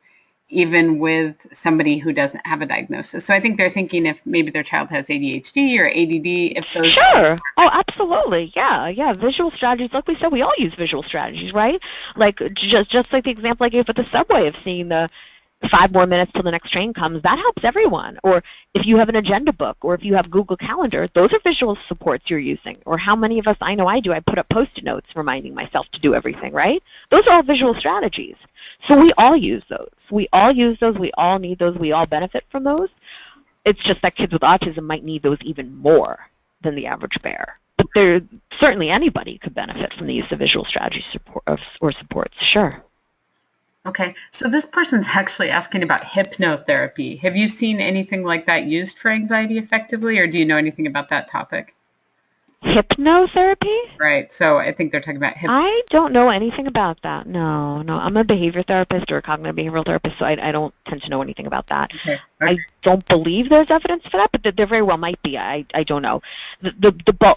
even with somebody who doesn't have a diagnosis. So I think they're thinking if maybe their child has ADHD or ADD, if those... Sure. Oh, absolutely. Yeah. Visual strategies, like we said, we all use visual strategies, right? Like just like the example I gave with the subway of seeing the 5 more minutes till the next train comes, that helps everyone. Or if you have an agenda book, or if you have Google Calendar, those are visual supports you're using. Or how many of us, I know I do, I put up Post-it notes reminding myself to do everything, right? Those are all visual strategies. So we all use those. We all use those. We all need those. We all benefit from those. It's just that kids with autism might need those even more than the average bear. But certainly anybody could benefit from the use of visual strategies or supports, sure. Okay, so this person's actually asking about hypnotherapy. Have you seen anything like that used for anxiety effectively, or do you know anything about that topic? Hypnotherapy? Right, so I think they're talking about I don't know anything about that. No. I'm a behavior therapist or a cognitive behavioral therapist, so I don't tend to know anything about that. Okay. I don't believe there's evidence for that, but there very well might be. I don't know.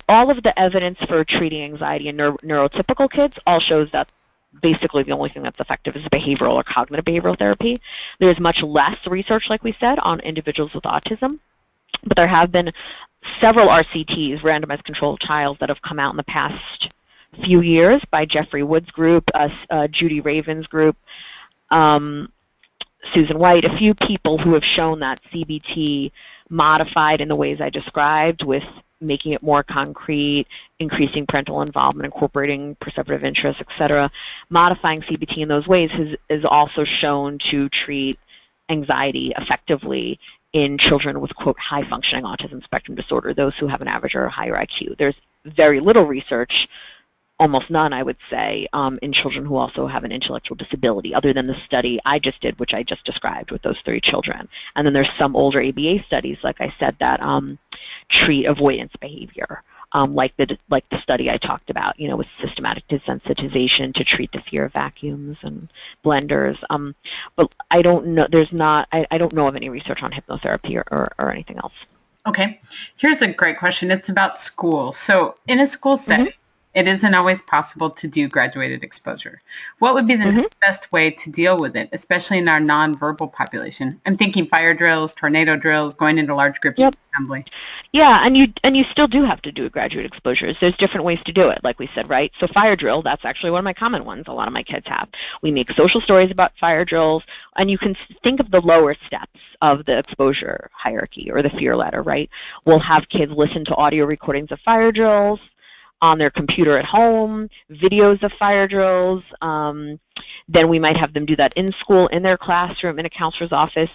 All of the evidence for treating anxiety in neurotypical kids all shows that basically the only thing that's effective is behavioral or cognitive behavioral therapy. There's much less research, like we said, on individuals with autism, but there have been several RCTs, randomized controlled trials, that have come out in the past few years by Jeffrey Wood's group, Judy Raven's group, Susan White, a few people who have shown that CBT modified in the ways I described with making it more concrete, increasing parental involvement, incorporating perceptive interests, etc. Modifying CBT in those ways is also shown to treat anxiety effectively in children with, quote, high-functioning autism spectrum disorder, those who have an average or higher IQ. There's very little research, almost none, I would say, in children who also have an intellectual disability, other than the study I just did, which I just described with those 3 children. And then there's some older ABA studies, like I said, that treat avoidance behavior, like the study I talked about, with systematic desensitization to treat the fear of vacuums and blenders. But I don't know. I don't know of any research on hypnotherapy or anything else. Okay, here's a great question. It's about school. So in a school setting, it isn't always possible to do graduated exposure. What would be the best way to deal with it, especially in our nonverbal population? I'm thinking fire drills, tornado drills, going into large groups of assembly. Yeah, and you still do have to do graduate exposures. There's different ways to do it, like we said, right? So fire drill, that's actually one of my common ones a lot of my kids have. We make social stories about fire drills, and you can think of the lower steps of the exposure hierarchy or the fear ladder, right? We'll have kids listen to audio recordings of fire drills on their computer at home, videos of fire drills. Then we might have them do that in school, in their classroom, in a counselor's office.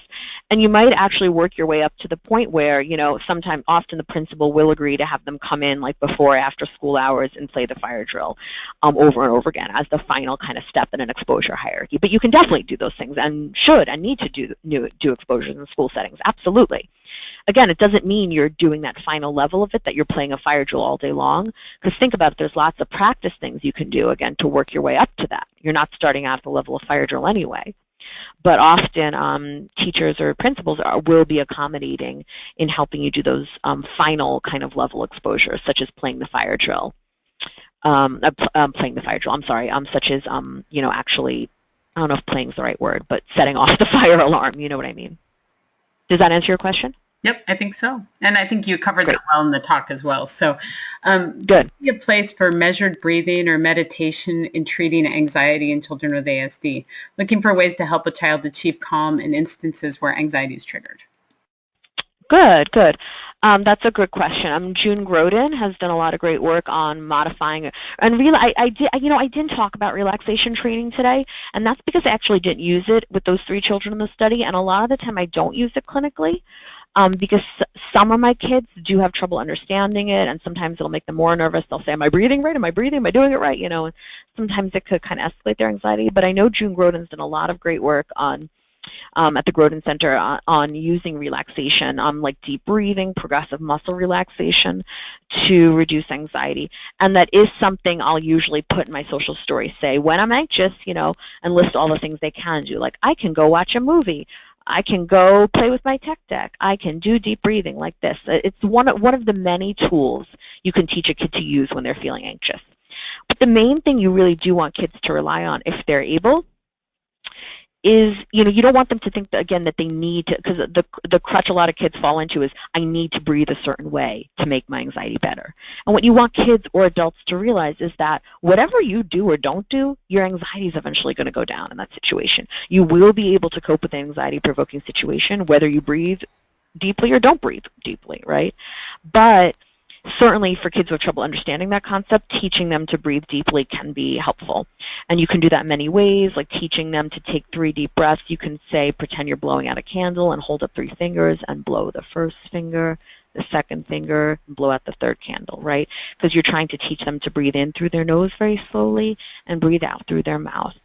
And you might actually work your way up to the point where, often the principal will agree to have them come in like before or after school hours and play the fire drill over and over again as the final kind of step in an exposure hierarchy. But you can definitely do those things and should and need to do exposures in school settings, absolutely. Again, it doesn't mean you're doing that final level of it, that you're playing a fire drill all day long, because think about it, there's lots of practice things you can do, again, to work your way up to that. You're not starting out at the level of fire drill anyway. But often teachers or principals will be accommodating in helping you do those final kind of level exposures, such as playing the fire drill. Such as, actually, I don't know if playing is the right word, but setting off the fire alarm, you know what I mean? Does that answer your question? Yep, I think so. And I think you covered that well in the talk as well. So good. Be a place for measured breathing or meditation in treating anxiety in children with ASD, looking for ways to help a child achieve calm in instances where anxiety is triggered. Good. That's a good question. June Groden has done a lot of great work on modifying it. And I didn't talk about relaxation training today, and that's because I actually didn't use it with those 3 children in the study, and a lot of the time I don't use it clinically because some of my kids do have trouble understanding it, and sometimes it'll make them more nervous. They'll say, am I breathing right? Am I breathing? Am I doing it right? And sometimes it could kind of escalate their anxiety, but I know June Groden's done a lot of great work on at the Groden Center on using relaxation, like deep breathing, progressive muscle relaxation to reduce anxiety. And that is something I'll usually put in my social story, say, when I'm anxious, and list all the things they can do. Like, I can go watch a movie. I can go play with my tech deck. I can do deep breathing like this. It's one of the many tools you can teach a kid to use when they're feeling anxious. But the main thing you really do want kids to rely on, if they're able, is, you don't want them to think, that they need to, because the crutch a lot of kids fall into is, I need to breathe a certain way to make my anxiety better. And what you want kids or adults to realize is that whatever you do or don't do, your anxiety is eventually going to go down in that situation. You will be able to cope with an anxiety-provoking situation, whether you breathe deeply or don't breathe deeply, right? But certainly for kids who have trouble understanding that concept, teaching them to breathe deeply can be helpful. And you can do that in many ways, like teaching them to take 3 deep breaths. You can say, pretend you're blowing out a candle and hold up 3 fingers and blow the first finger, the second finger, and blow out the third candle, right? Because you're trying to teach them to breathe in through their nose very slowly and breathe out through their mouth.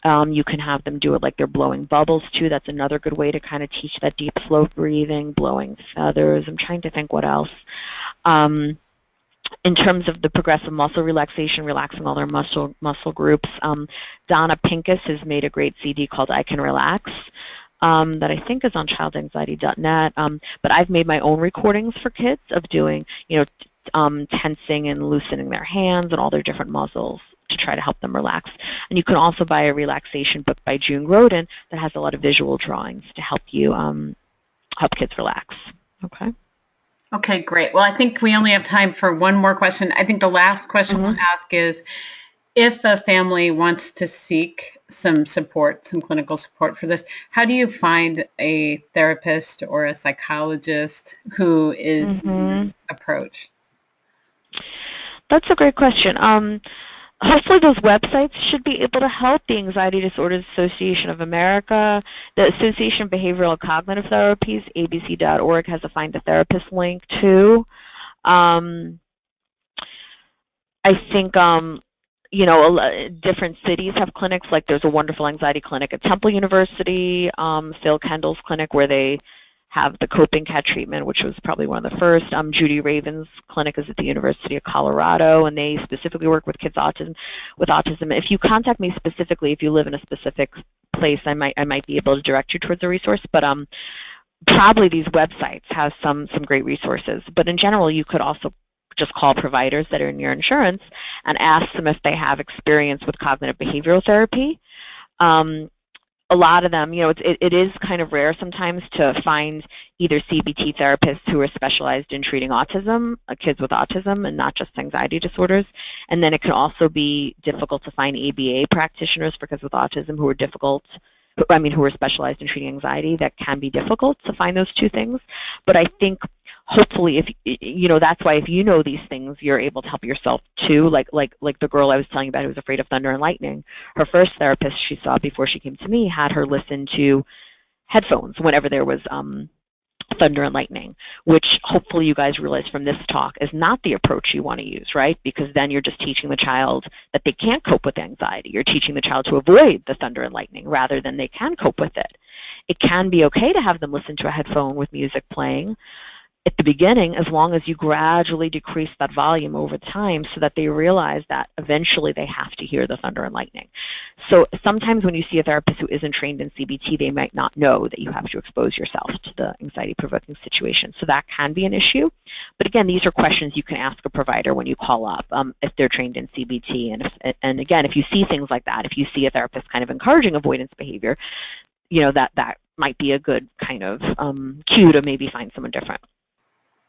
You can have them do it like they're blowing bubbles, too. That's another good way to kind of teach that deep, slow breathing, blowing feathers. I'm trying to think what else. In terms of the progressive muscle relaxation, relaxing all their muscle groups, Donna Pincus has made a great CD called I Can Relax that I think is on childanxiety.net. But I've made my own recordings for kids of doing, tensing and loosening their hands and all their different muscles to try to help them relax. And you can also buy a relaxation book by June Groden that has a lot of visual drawings to help you help kids relax. Okay. Okay, great. Well, I think we only have time for one more question. I think the last question we'll ask is, if a family wants to seek some support, some clinical support for this, how do you find a therapist or a psychologist who is approach? That's a great question. Hopefully those websites should be able to help. The Anxiety Disorders Association of America, the Association of Behavioral and Cognitive Therapies, abc.org, has a Find a Therapist link too. I think you know, different cities have clinics. Like there's a wonderful anxiety clinic at Temple University, Phil Kendall's clinic, where they have the coping cat treatment, which was probably one of the first. Judy Raven's clinic is at the University of Colorado, and they specifically work with kids with autism. If you contact me specifically, if you live in a specific place, I might be able to direct you towards a resource. But probably these websites have some great resources. But in general, you could also just call providers that are in your insurance and ask them if they have experience with cognitive behavioral therapy. A lot of them, you know, it is kind of rare sometimes to find either CBT therapists who are specialized in treating autism, kids with autism, and not just anxiety disorders. And then it can also be difficult to find ABA practitioners for kids with autism who are specialized in treating anxiety. That can be difficult to find those two things. But I think hopefully, if you know, that's why if you know these things, you're able to help yourself too. Like the girl I was telling you about who was afraid of thunder and lightning. Her first therapist she saw before she came to me had her listen to headphones whenever there was thunder and lightning, which hopefully you guys realize from this talk is not the approach you want to use, right? Because then you're just teaching the child that they can't cope with anxiety. You're teaching the child to avoid the thunder and lightning rather than they can cope with it. It can be okay to have them listen to a headphone with music playing at the beginning, as long as you gradually decrease that volume over time so that they realize that eventually they have to hear the thunder and lightning. So sometimes when you see a therapist who isn't trained in CBT, they might not know that you have to expose yourself to the anxiety-provoking situation. So that can be an issue. But again, these are questions you can ask a provider when you call up if they're trained in CBT. And again, if you see things like that, if you see a therapist kind of encouraging avoidance behavior, you know, that might be a good kind of cue to maybe find someone different.